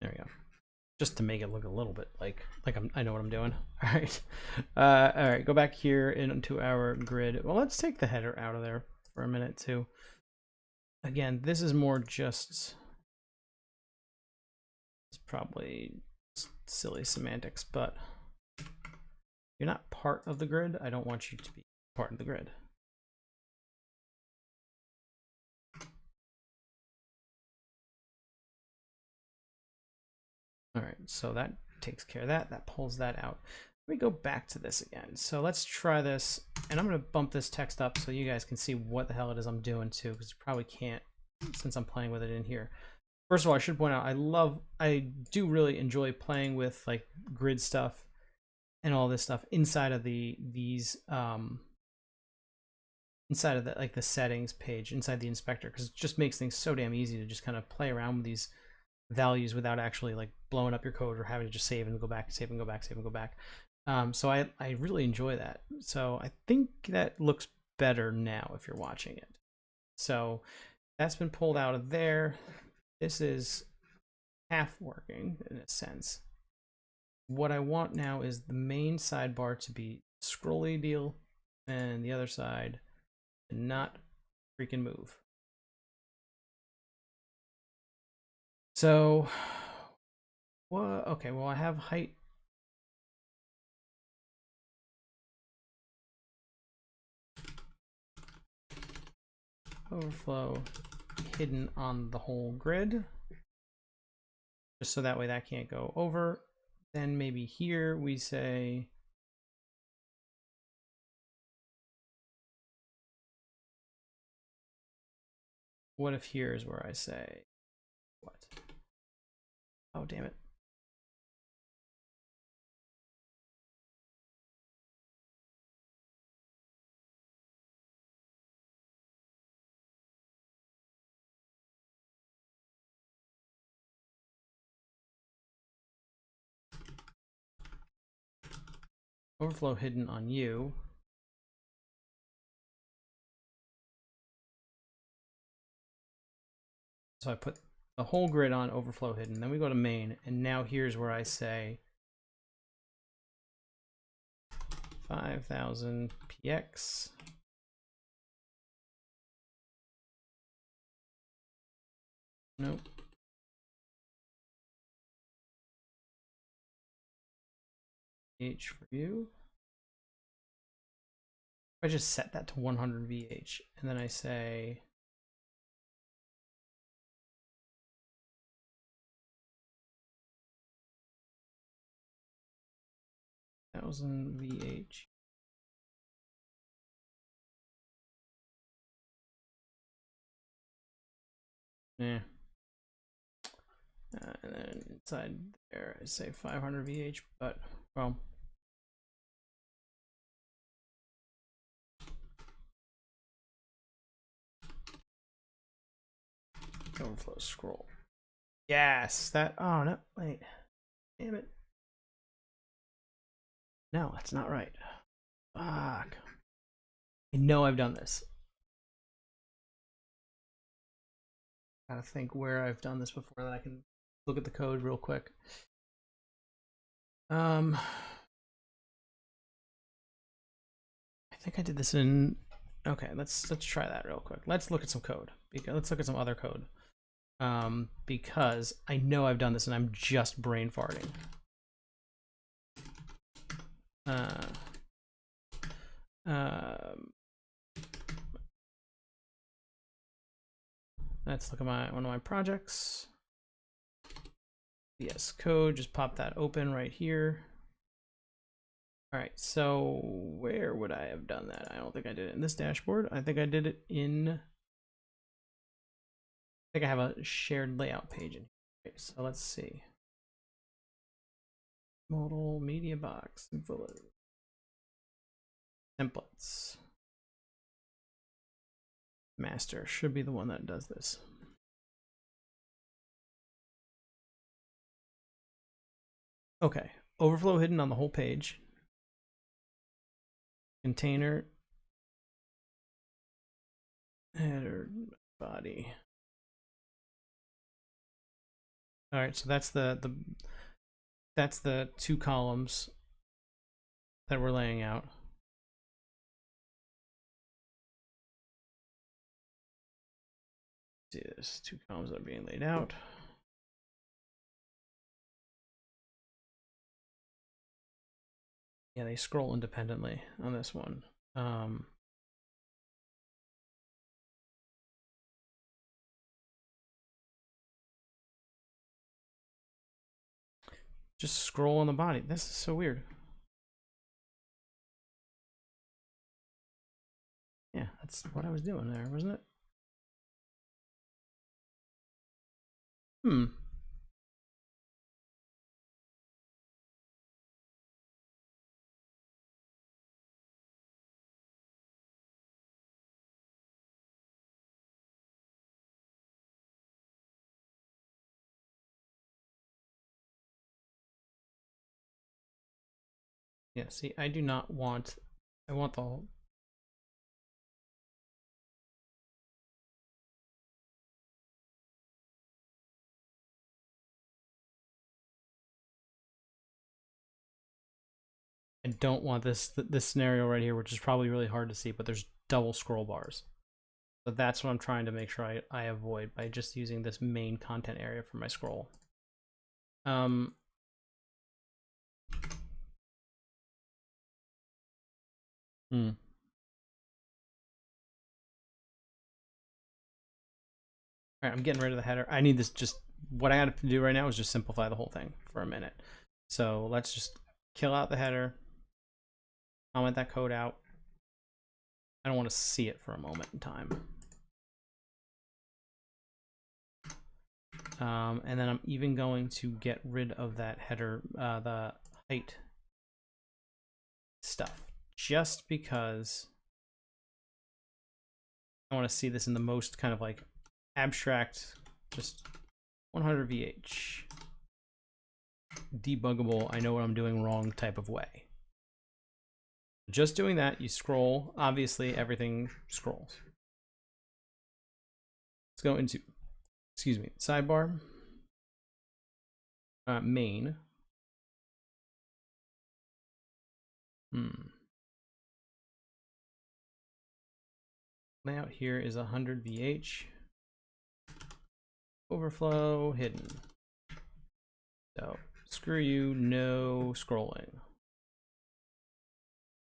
S1: There we go. Just to make it look a little bit like I know what I'm doing. All right. All right, go back here into our grid. Well, let's take the header out of there for a minute too. Again, this is more just, it's probably silly semantics, but you're not part of the grid. I don't want you to be part of the grid. All right, so that takes care of that. That pulls that out. Let me go back to this again. So let's try this, and I'm going to bump this text up so you guys can see what the hell it is I'm doing too, because you probably can't since I'm playing with it in here. First of all, I should point out I do really enjoy playing with like grid stuff and all this stuff inside of inside of the like the settings page inside the inspector, because it just makes things so damn easy to just kind of play around with these values without actually like blowing up your code or having to just save and go back, save and go back, save and go back. So I really enjoy that. So I think that looks better now if you're watching it. So that's been pulled out of there. This is half working in a sense. What I want now is the main sidebar to be scrolly deal and the other side to not freaking move. So, well, okay, well, I have height. Overflow hidden on the whole grid. Just so that way that can't go over. Then maybe here we say, what if here is where I say, what? Oh, damn it. Overflow hidden on you. So I put the whole grid on overflow hidden. Then we go to main, and now here's where I say 5,000 px. Nope. VH for you. I just set that to 100 VH, and then I say VH. Yeah. And then inside there, I say 500 VH, but well. Overflow scroll. Yes, that. Oh no, wait. Damn it. No, that's not right. Fuck. I know I've done this. Gotta think where I've done this before that I can look at the code real quick. I think I did this in. Okay, let's try that real quick. Let's look at some code. because let's look at some other code. Because I know I've done this and I'm just brain farting. Let's look at one of my projects. VS Code, just pop that open right here. All right, so where would I have done that? I don't think I did it in this dashboard. I think I did it in, I think I have a shared layout page in here. Okay, so let's see. Modal media box, templates. Master should be the one that does this. Okay, overflow hidden on the whole page. Container, header, body. All right, so that's that's the 2 columns that we're laying out. See this, 2 columns are being laid out. Yeah, they scroll independently on this one. Just scroll on the body. This is so weird. Yeah, that's what I was doing there, wasn't it? Yeah, see, I do not want, I want the whole, I don't want this scenario right here, which is probably really hard to see, but there's double scroll bars. So that's what I'm trying to make sure I avoid by just using this main content area for my scroll. All right, I'm getting rid of the header. I need this, just what I have to do right now is just simplify the whole thing for a minute. So let's just kill out the header, comment that code out. I don't want to see it for a moment in time. And then I'm even going to get rid of that header, the height stuff, just because I want to see this in the most kind of like abstract, just 100 VH, debuggable, I know what I'm doing wrong type of way. Just doing that, you scroll, obviously everything scrolls. Let's go into, excuse me, sidebar, main. Layout here is 100 VH. Overflow hidden. So screw you, no scrolling.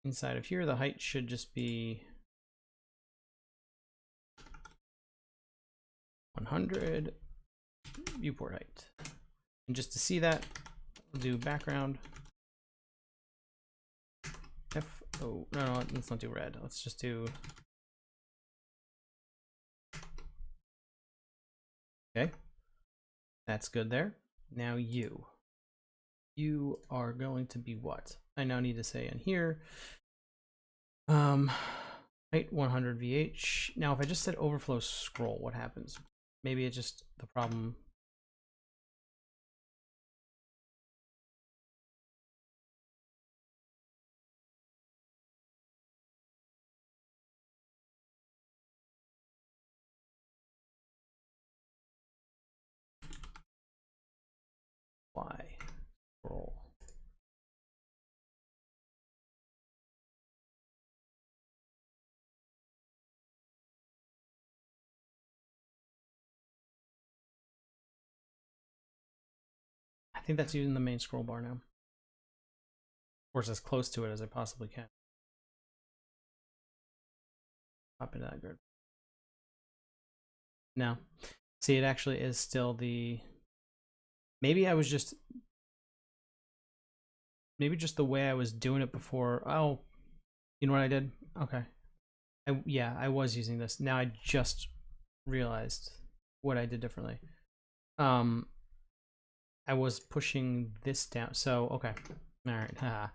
S1: Inside of here, the height should just be 100 viewport height. And just to see that, we'll do background. Oh, no, let's not do red. Let's just do. Okay, that's good there. Now you are going to be what? I now need to say in here, height 100 VH. Now, if I just said overflow scroll, what happens? Maybe it's just the problem. Why scroll? think that's using the main scroll bar now. Or it's as close to it as I possibly can. Pop into that grid. No. See, it actually is still the... Maybe I was just... Maybe just the way I was doing it before. Oh, you know what I did? Okay. Yeah, I was using this. Now I just realized what I did differently. I was pushing this down. So, okay. All right. I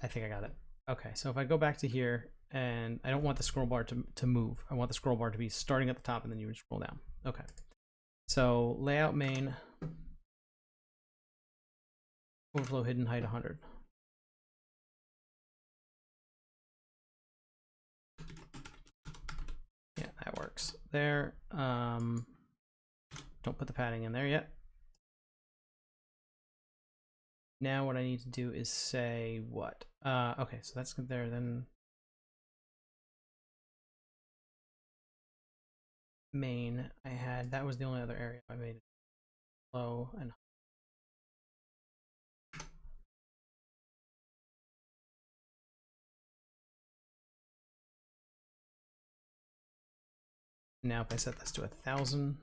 S1: think I got it. Okay, so if I go back to here, and I don't want the scroll bar to move. I want the scroll bar to be starting at the top and then you would scroll down. Okay. So layout main, overflow hidden height 100. Yeah, that works. There. Don't put the padding in there yet. Now what I need to do is say what? Okay, so that's good there. Then main, I had, that was the only other area I made it low and now if I set this to 1,000.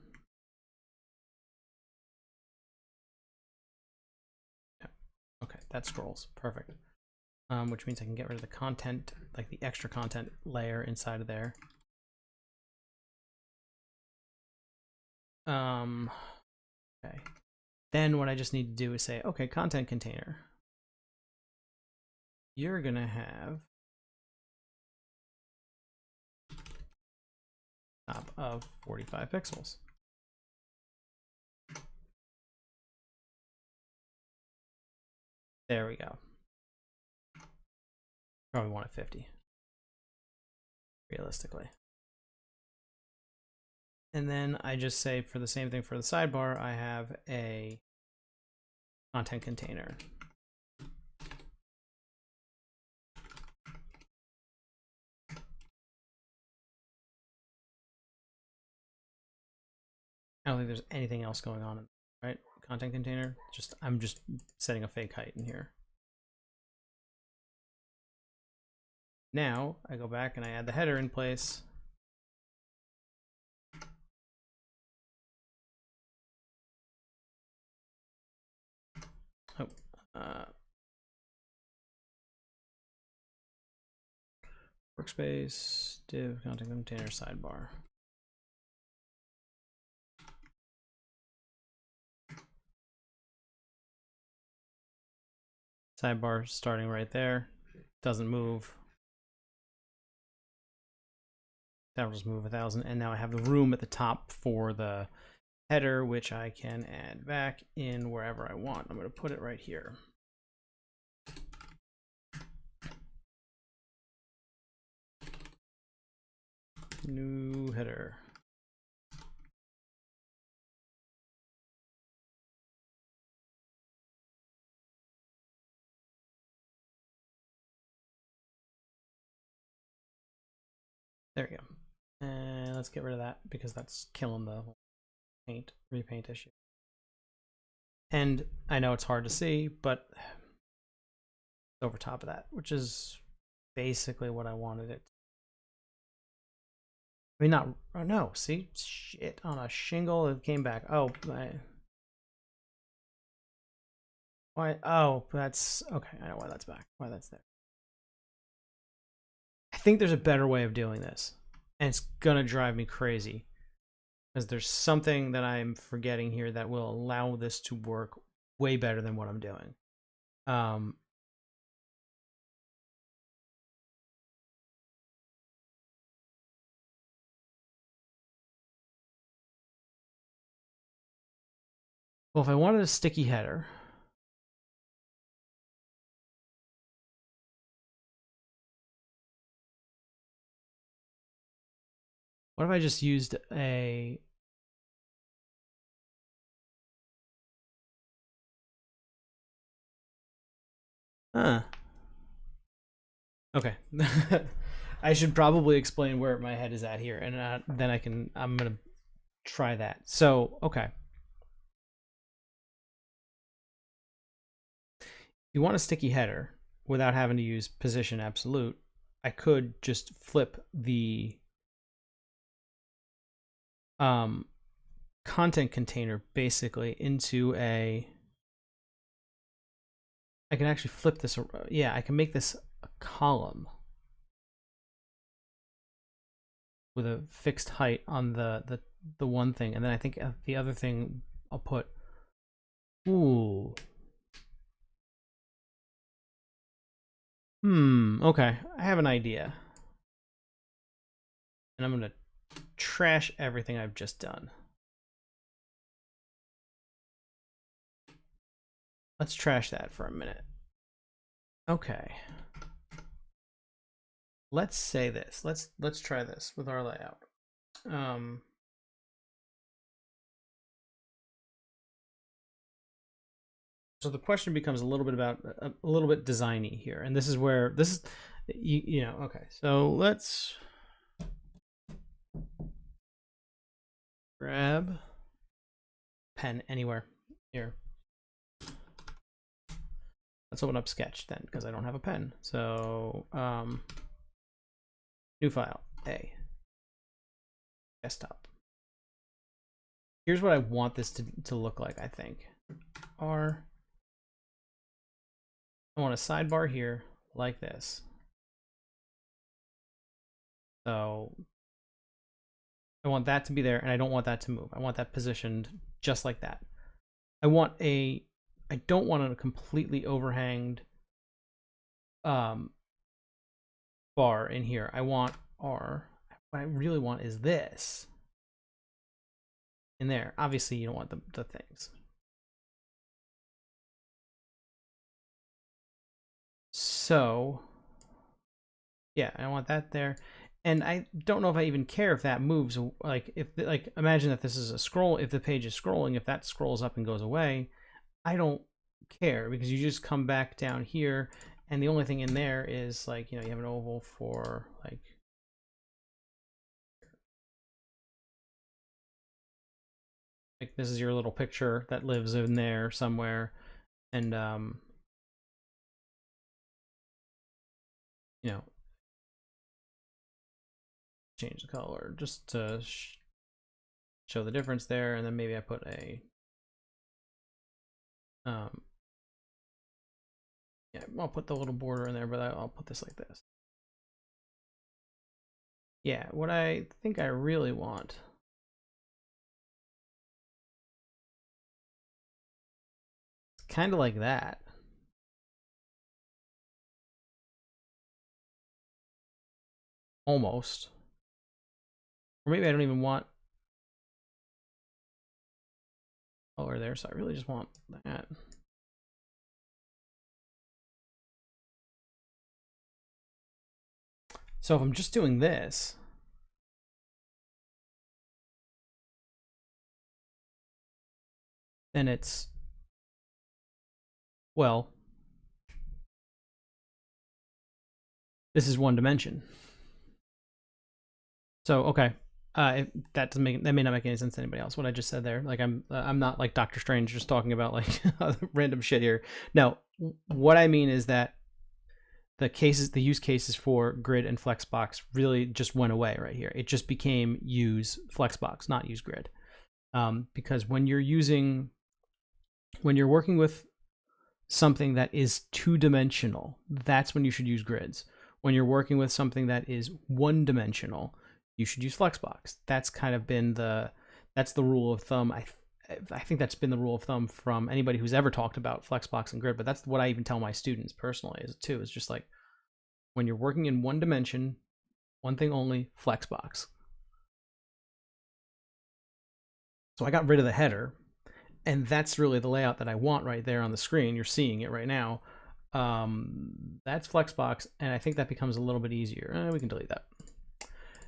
S1: Yeah. Okay, that scrolls. Perfect. Which means I can get rid of the content, like the extra content layer inside of there. Okay. Then what I just need to do is say, okay, content container. You're gonna have top of 45 pixels. There we go. Probably want it 50, realistically. And then I just say for the same thing for the sidebar, I have a content container. I don't think there's anything else going on, right? Content container, I'm just setting a fake height in here. Now I go back and I add the header in place. Workspace, div, content container, sidebar. Sidebar starting right there, doesn't move. That'll just move 1,000, and now I have the room at the top for the header, which I can add back in wherever I want. I'm going to put it right here. New header. There we go. And let's get rid of that because that's killing the whole repaint issue. And I know it's hard to see, but over top of that, which is basically what I wanted it. I mean, not, oh no, see, shit, on a shingle, it came back. Oh, why? Oh, that's, okay, I know why that's back, why that's there. I think there's a better way of doing this, and it's gonna drive me crazy, because there's something that I'm forgetting here that will allow this to work way better than what I'm doing. Well, if I wanted a sticky header, what if I just used a okay. I should probably explain where my head is at here, and then I'm gonna try that. So okay, you want a sticky header without having to use position absolute, I could just flip the content container basically into a, I can actually flip this, yeah, I can make this a column with a fixed height on the one thing, and then I think the other thing I'll put, ooh, okay, I have an idea. And I'm gonna trash everything I've just done. Let's trash that for a minute. Okay. Let's say this. Let's try this with our layout. So the question becomes a little bit about a little bit designy here, and this is where this is, you know. Okay, so let's grab pen anywhere here. Let's open up Sketch then, because I don't have a pen. So new file, A, desktop. Here's what I want this to look like, I think. R. I want a sidebar here like this. So I want that to be there, and I don't want that to move. I want that positioned just like that. I don't want a completely overhanged bar in here. I want R. What I really want is this in there. Obviously, you don't want the things. So yeah, I want that there. And I don't know if I even care if that moves. Like, if, like, imagine that this is a scroll. If the page is scrolling, if that scrolls up and goes away, I don't care, because you just come back down here, and the only thing in there is, like, you know, you have an oval for, like, this is your little picture that lives in there somewhere, and you know, change the color just to show the difference there, and then maybe I put a yeah, I'll put the little border in there, but I'll put this like this. Yeah, what I think I really want is kind of like that. Almost. Or maybe I don't even want color there, so I really just want that. So if I'm just doing this, then it's, well, this is one dimension. So okay, that may not make any sense to anybody else, what I just said there. Like, I'm not like Dr. Strange just talking about like random shit here. No, what I mean is that the use cases for grid and flexbox really just went away right here. It just became use flexbox, not use grid. Because when you're working with something that is two-dimensional, that's when you should use grids. When you're working with something that is one-dimensional, you should use flexbox. That's kind of been that's the rule of thumb. I think that's been the rule of thumb from anybody who's ever talked about flexbox and grid, but that's what I even tell my students personally is too. It's just like, when you're working in one dimension, one thing only, flexbox. So I got rid of the header, and that's really the layout that I want right there on the screen. You're seeing it right now. That's flexbox, and I think that becomes a little bit easier. We can delete that.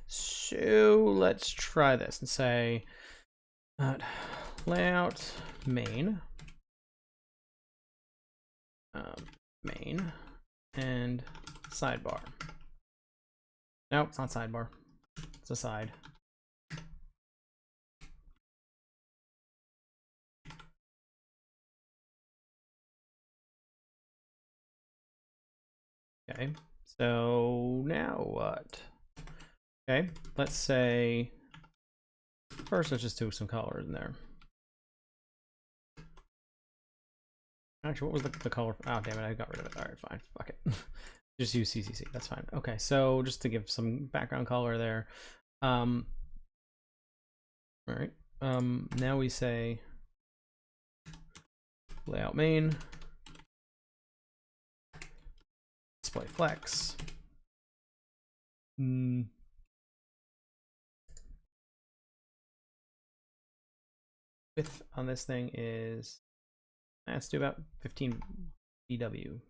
S1: So let's try this and say layout main main and sidebar. No, it's not sidebar. It's a side. Okay, so now what? Okay, let's say first let's just do some color in there. Actually, what was the color? Oh, damn it, I got rid of it. All right, fine, fuck it. Just use CCC, that's fine. Okay, so just to give some background color there. All right, now we say layout main, display flex. Width on this thing is, let's do about 15 BW.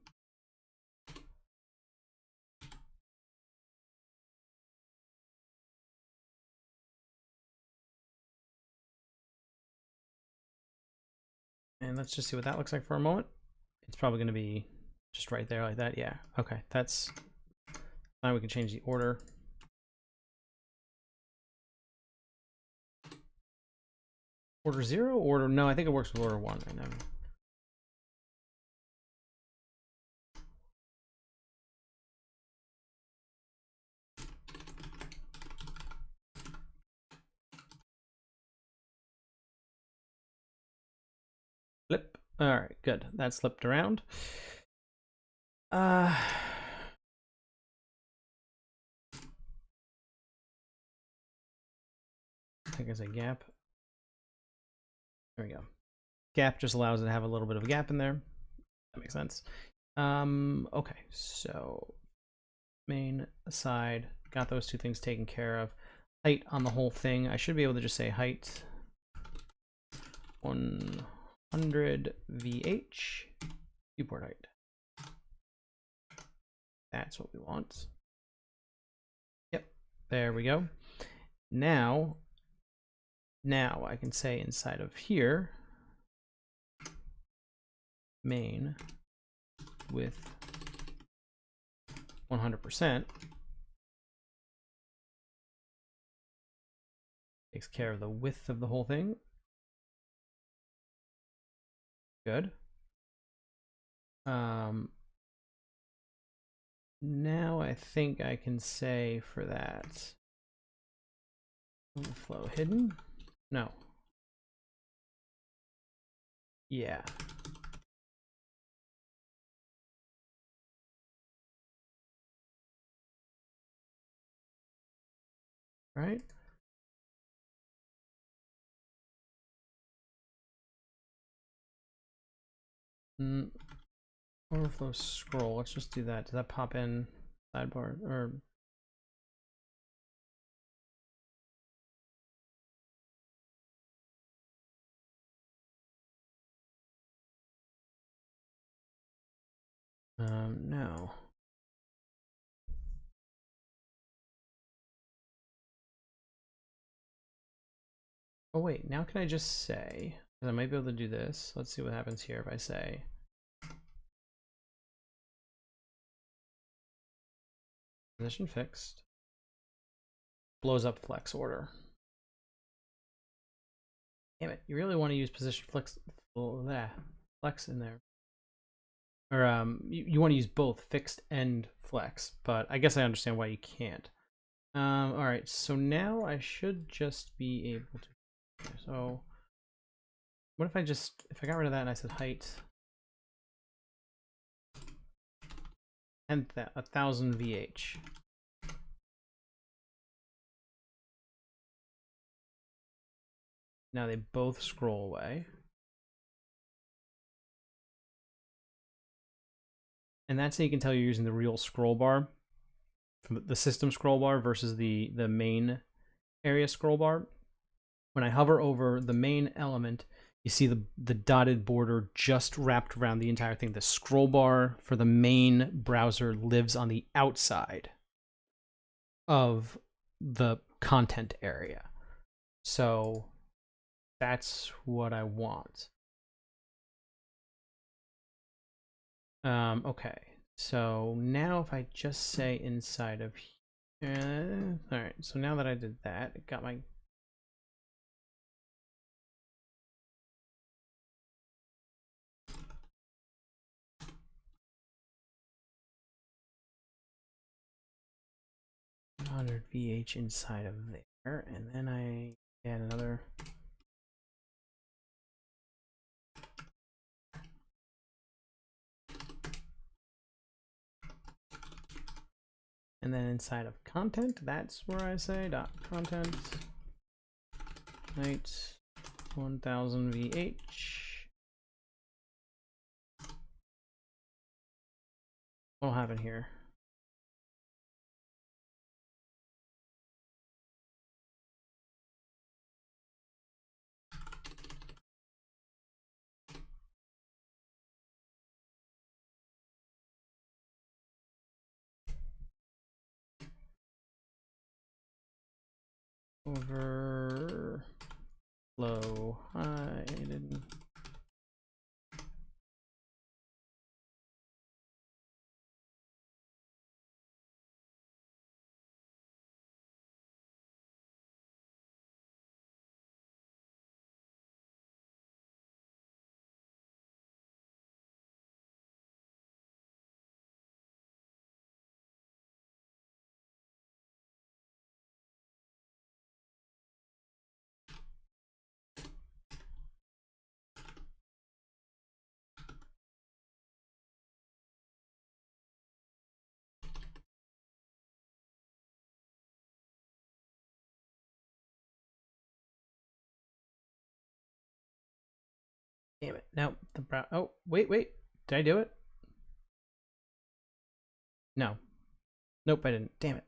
S1: And let's just see what that looks like for a moment. It's probably going to be just right there like that. Yeah. Okay. That's fine. We can change the order. Order 0? Order, no, I think it works with order 1 right now. Flip. All right, good. That's flipped around. I think it's a gap. There we go. Gap just allows it to have a little bit of a gap in there. That makes sense. Okay, so main side, got those two things taken care of. Height on the whole thing, I should be able to just say height 100 VH, viewport height. That's what we want. Yep, there we go. Now I can say inside of here, main with 100% takes care of the width of the whole thing. Good. Now I think I can say for that flow hidden. No. Yeah. Right. Overflow scroll. Let's just do that. Does that pop in sidebar or? No. Oh wait, now can I just say, because I might be able to do this. Let's see what happens here if I say position fixed, blows up flex order. Damn it, you really want to use position flex in there. Or you want to use both fixed and flex, but I guess I understand why you can't. All right, so now I should just be able to. So what if I got rid of that and I said height and that 1000 VH. Now they both scroll away. And that's how you can tell you're using the real scroll bar, the system scroll bar versus the main area scroll bar. When I hover over the main element, you see the dotted border just wrapped around the entire thing. The scroll bar for the main browser lives on the outside of the content area. So that's what I want. Okay, so now if I just say inside of here, all right, so now that I did that, it got my 100 VH inside of there, and then I add another. And then inside of content, that's where I say dot content height 1000 VH. What will happen here? Overflow. I didn't. Damn it. Now the brown. Oh, wait. Did I do it? No. Nope, I didn't. Damn it.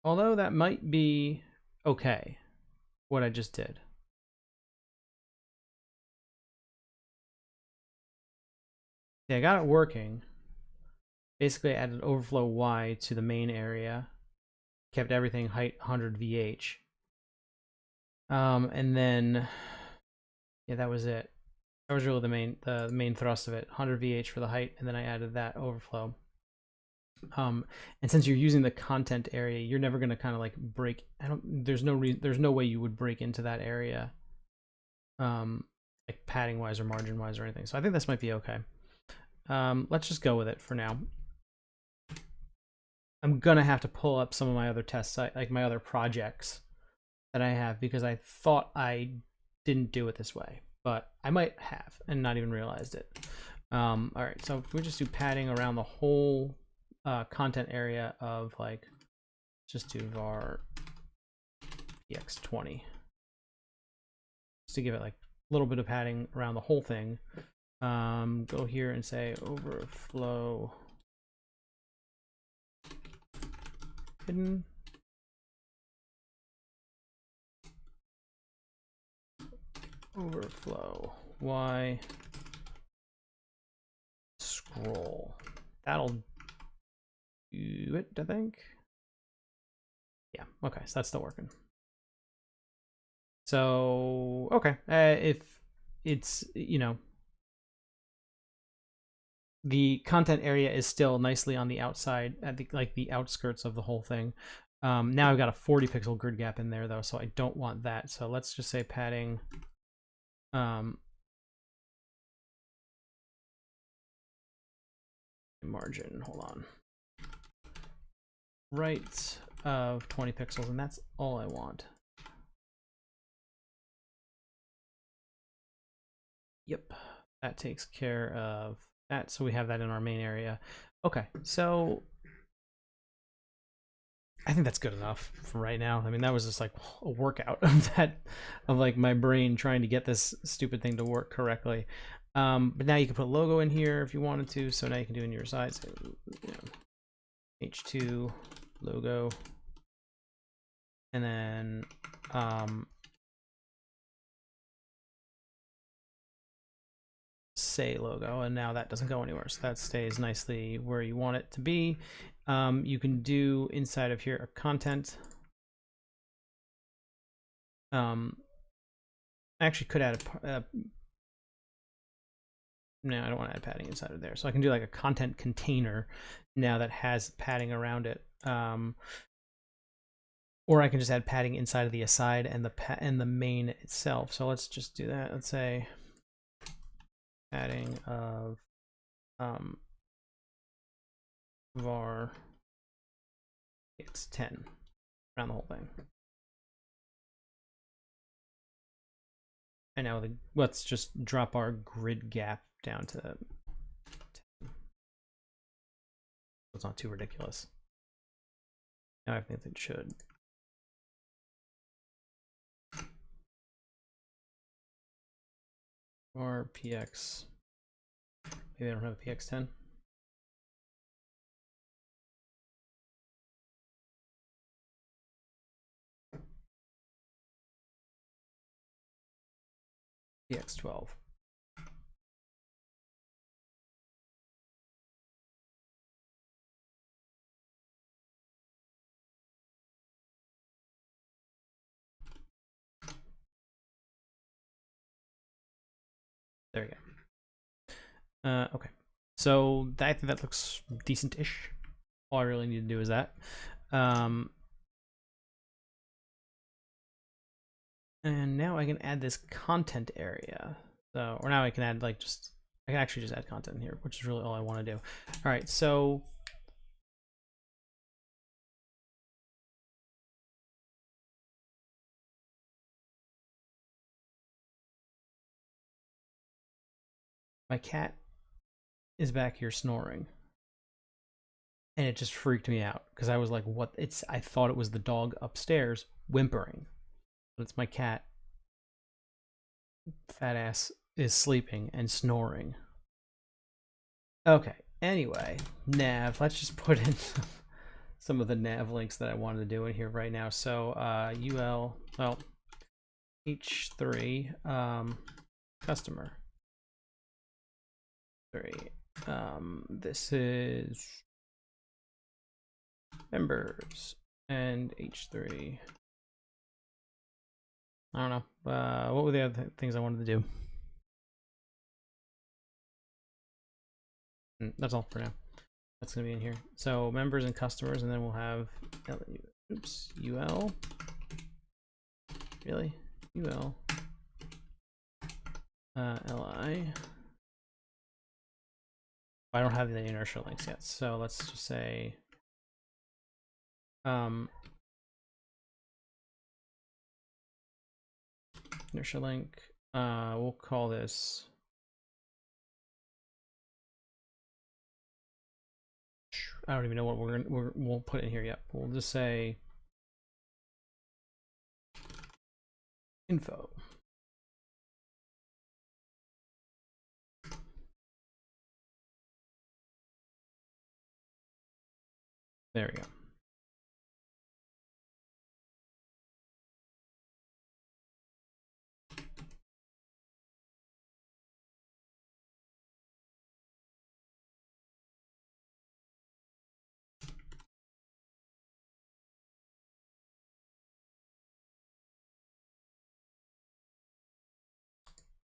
S1: Although that might be okay, what I just did. Yeah, I got it working. Basically, I added overflow Y to the main area. Kept everything height 100 VH. And then, yeah, that was it. That was really the main thrust of it. 100 VH for the height, and then I added that overflow. And since you're using the content area, you're never gonna kind of like break. There's no way you would break into that area, like padding wise or margin wise or anything. So I think this might be okay. Let's just go with it for now. I'm gonna have to pull up some of my other test site, like my other projects that I have, because I thought I didn't do it this way, but I might have and not even realized it. All right, so if we just do padding around the whole content area of, like, just do var px20 just to give it like a little bit of padding around the whole thing. Go here and say overflow hidden. Overflow Y scroll. That'll do it, I think. Yeah, okay, so that's still working. So, okay, if it's, you know, the content area is still nicely on the outside, at the outskirts of the whole thing. Now I've got a 40 pixel grid gap in there though, so I don't want that. So let's just say padding margin, hold on, right of 20 pixels, and that's all I want. Yep, that takes care of that. So we have that in our main area. Okay, so I think that's good enough for right now. I mean, that was just like a workout of like my brain trying to get this stupid thing to work correctly. But now you can put logo in here if you wanted to. So now you can do in your size, you know, H2 logo, and then say logo, and now that doesn't go anywhere, so that stays nicely where you want it to be. You can do inside of here a content. I actually could add a no, I don't want to add padding inside of there, so I can do like a content container now that has padding around it. Or I can just add padding inside of the aside and the main itself. So let's just do that. Let's say padding of var it's 10 around the whole thing. And now let's just drop our grid gap down to 10. It's not too ridiculous. Now I think it should. Or px. Maybe I don't have a px10. px12. There we go. Okay, so I think that looks decent-ish. All I really need to do is that. And now I can add this content area. So, or now I can add I can actually just add content in here, which is really all I want to do. All right, so my cat is back here snoring. And it just freaked me out because I was like, what? I thought it was the dog upstairs whimpering. But it's my cat. Fat ass is sleeping and snoring. Okay, anyway, nav. Let's just put in some of the nav links that I wanted to do in here right now. So ul, well, h3 customer 3. This is members and h3. I don't know. What were the other things I wanted to do? That's all for now. That's gonna be in here. So members and customers, and then we'll have oops, ul. Really? ul li. I don't have the inertial links yet, so let's just say inertia link. We'll call this I don't even know what we'll put in here yet. We'll just say info. There we go.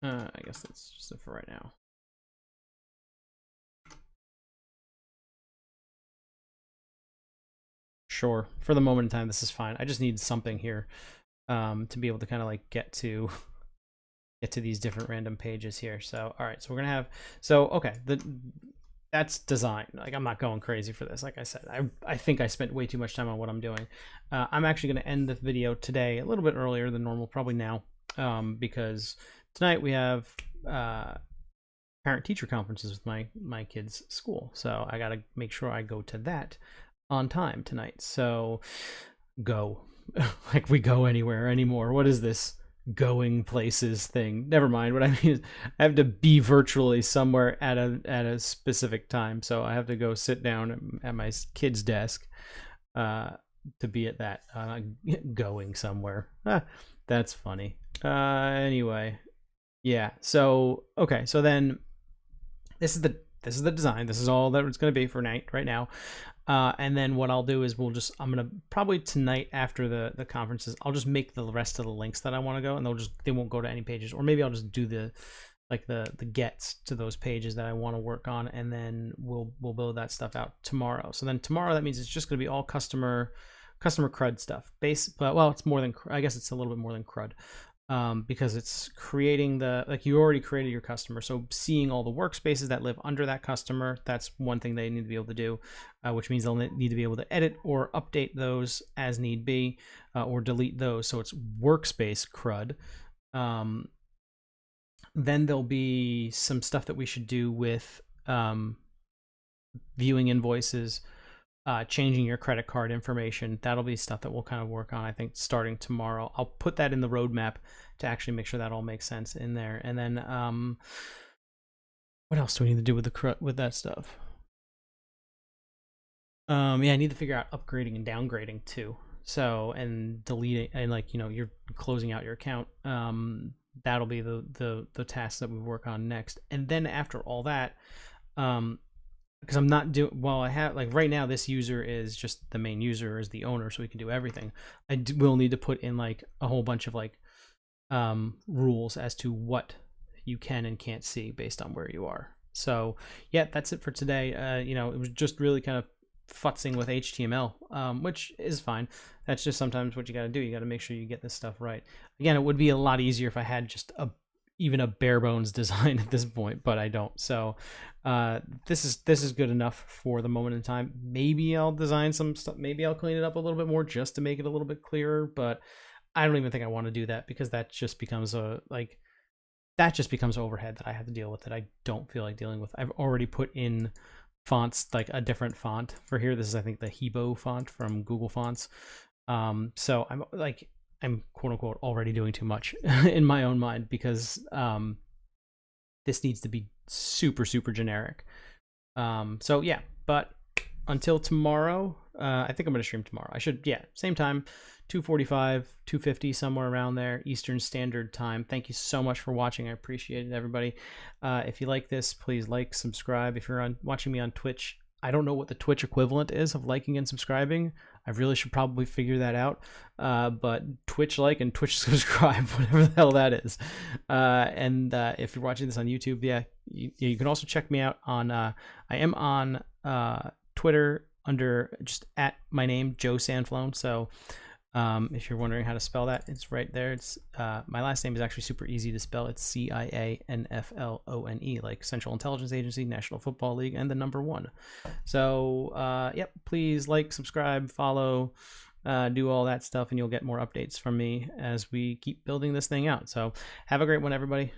S1: I guess that's just it for right now. Sure, for the moment in time, this is fine. I just need something here to be able to kind of like get to these different random pages here. So, all right, so we're gonna have, so okay, that's design. Like, I'm not going crazy for this. Like I said, I think I spent way too much time on what I'm doing. I'm actually gonna end the video today a little bit earlier than normal, probably now, because tonight we have parent-teacher conferences with my kids' school. So I gotta make sure I go to that on time tonight. So go. Like, we go anywhere anymore. What is this going places thing? Never mind. What I mean is I have to be virtually somewhere at a specific time. So I have to go sit down at my kid's desk to be at that going somewhere. That's funny. Anyway, yeah. So okay. So then this is the design. This is all that it's going to be for right now. And then what I'll do is I'm gonna probably tonight after the conferences, I'll just make the rest of the links that I want to go, and they won't go to any pages, or maybe I'll just do the gets to those pages that I want to work on, and then we'll build that stuff out tomorrow. So then tomorrow, that means it's just gonna be all customer CRUD stuff. Well, it's more than, I guess it's a little bit more than CRUD. because it's creating like you already created your customer. So seeing all the workspaces that live under that customer, that's one thing they need to be able to do, which means they'll need to be able to edit or update those as need be, or delete those. So it's workspace CRUD. Then there'll be some stuff that we should do with viewing invoices, changing your credit card information. That'll be stuff that we'll kind of work on, I think, starting tomorrow. I'll put that in the roadmap to actually make sure that all makes sense in there. And then what else do we need to do with that stuff? Yeah, I need to figure out upgrading and downgrading too. So, and deleting, and like, you're closing out your account. That'll be the task that we work on next. And then after all that, because I'm not doing, well, I have, like, right now this user is just the main user, is the owner, so we can do everything. Will need to put in like a whole bunch of like rules as to what you can and can't see based on where you are. So yeah, that's it for today. It was just really kind of futzing with HTML, which is fine. That's just sometimes what you got to do. You got to make sure you get this stuff right. Again, it would be a lot easier if I had just even a bare bones design at this point, but I don't. So this is good enough for the moment in time. Maybe I'll design some stuff. Maybe I'll clean it up a little bit more just to make it a little bit clearer. But I don't even think I want to do that, because that just becomes overhead that I have to deal with, that I don't feel like dealing with. I've already put in fonts, like a different font for here. This is, I think, the Hebo font from Google Fonts. So I'm quote unquote already doing too much in my own mind, because this needs to be super, super generic. So yeah, but until tomorrow, I think I'm going to stream tomorrow. Same time, 2:45, 2:50, somewhere around there, Eastern Standard Time. Thank you so much for watching. I appreciate it, everybody. If you like this, please like, subscribe. If you're watching me on Twitch, I don't know what the Twitch equivalent is of liking and subscribing. I really should probably figure that out. But Twitch like and Twitch subscribe, whatever the hell that is. And if you're watching this on YouTube, you can also check me out on, I am on Twitter under just at my name, Joe Sanflone. So if you're wondering how to spell that, it's right there. It's my last name is actually super easy to spell. It's CIANFLONE, like Central Intelligence Agency, National Football League, and the number 1. So yep, please like, subscribe, follow, do all that stuff, and you'll get more updates from me as we keep building this thing out. So have a great one, everybody.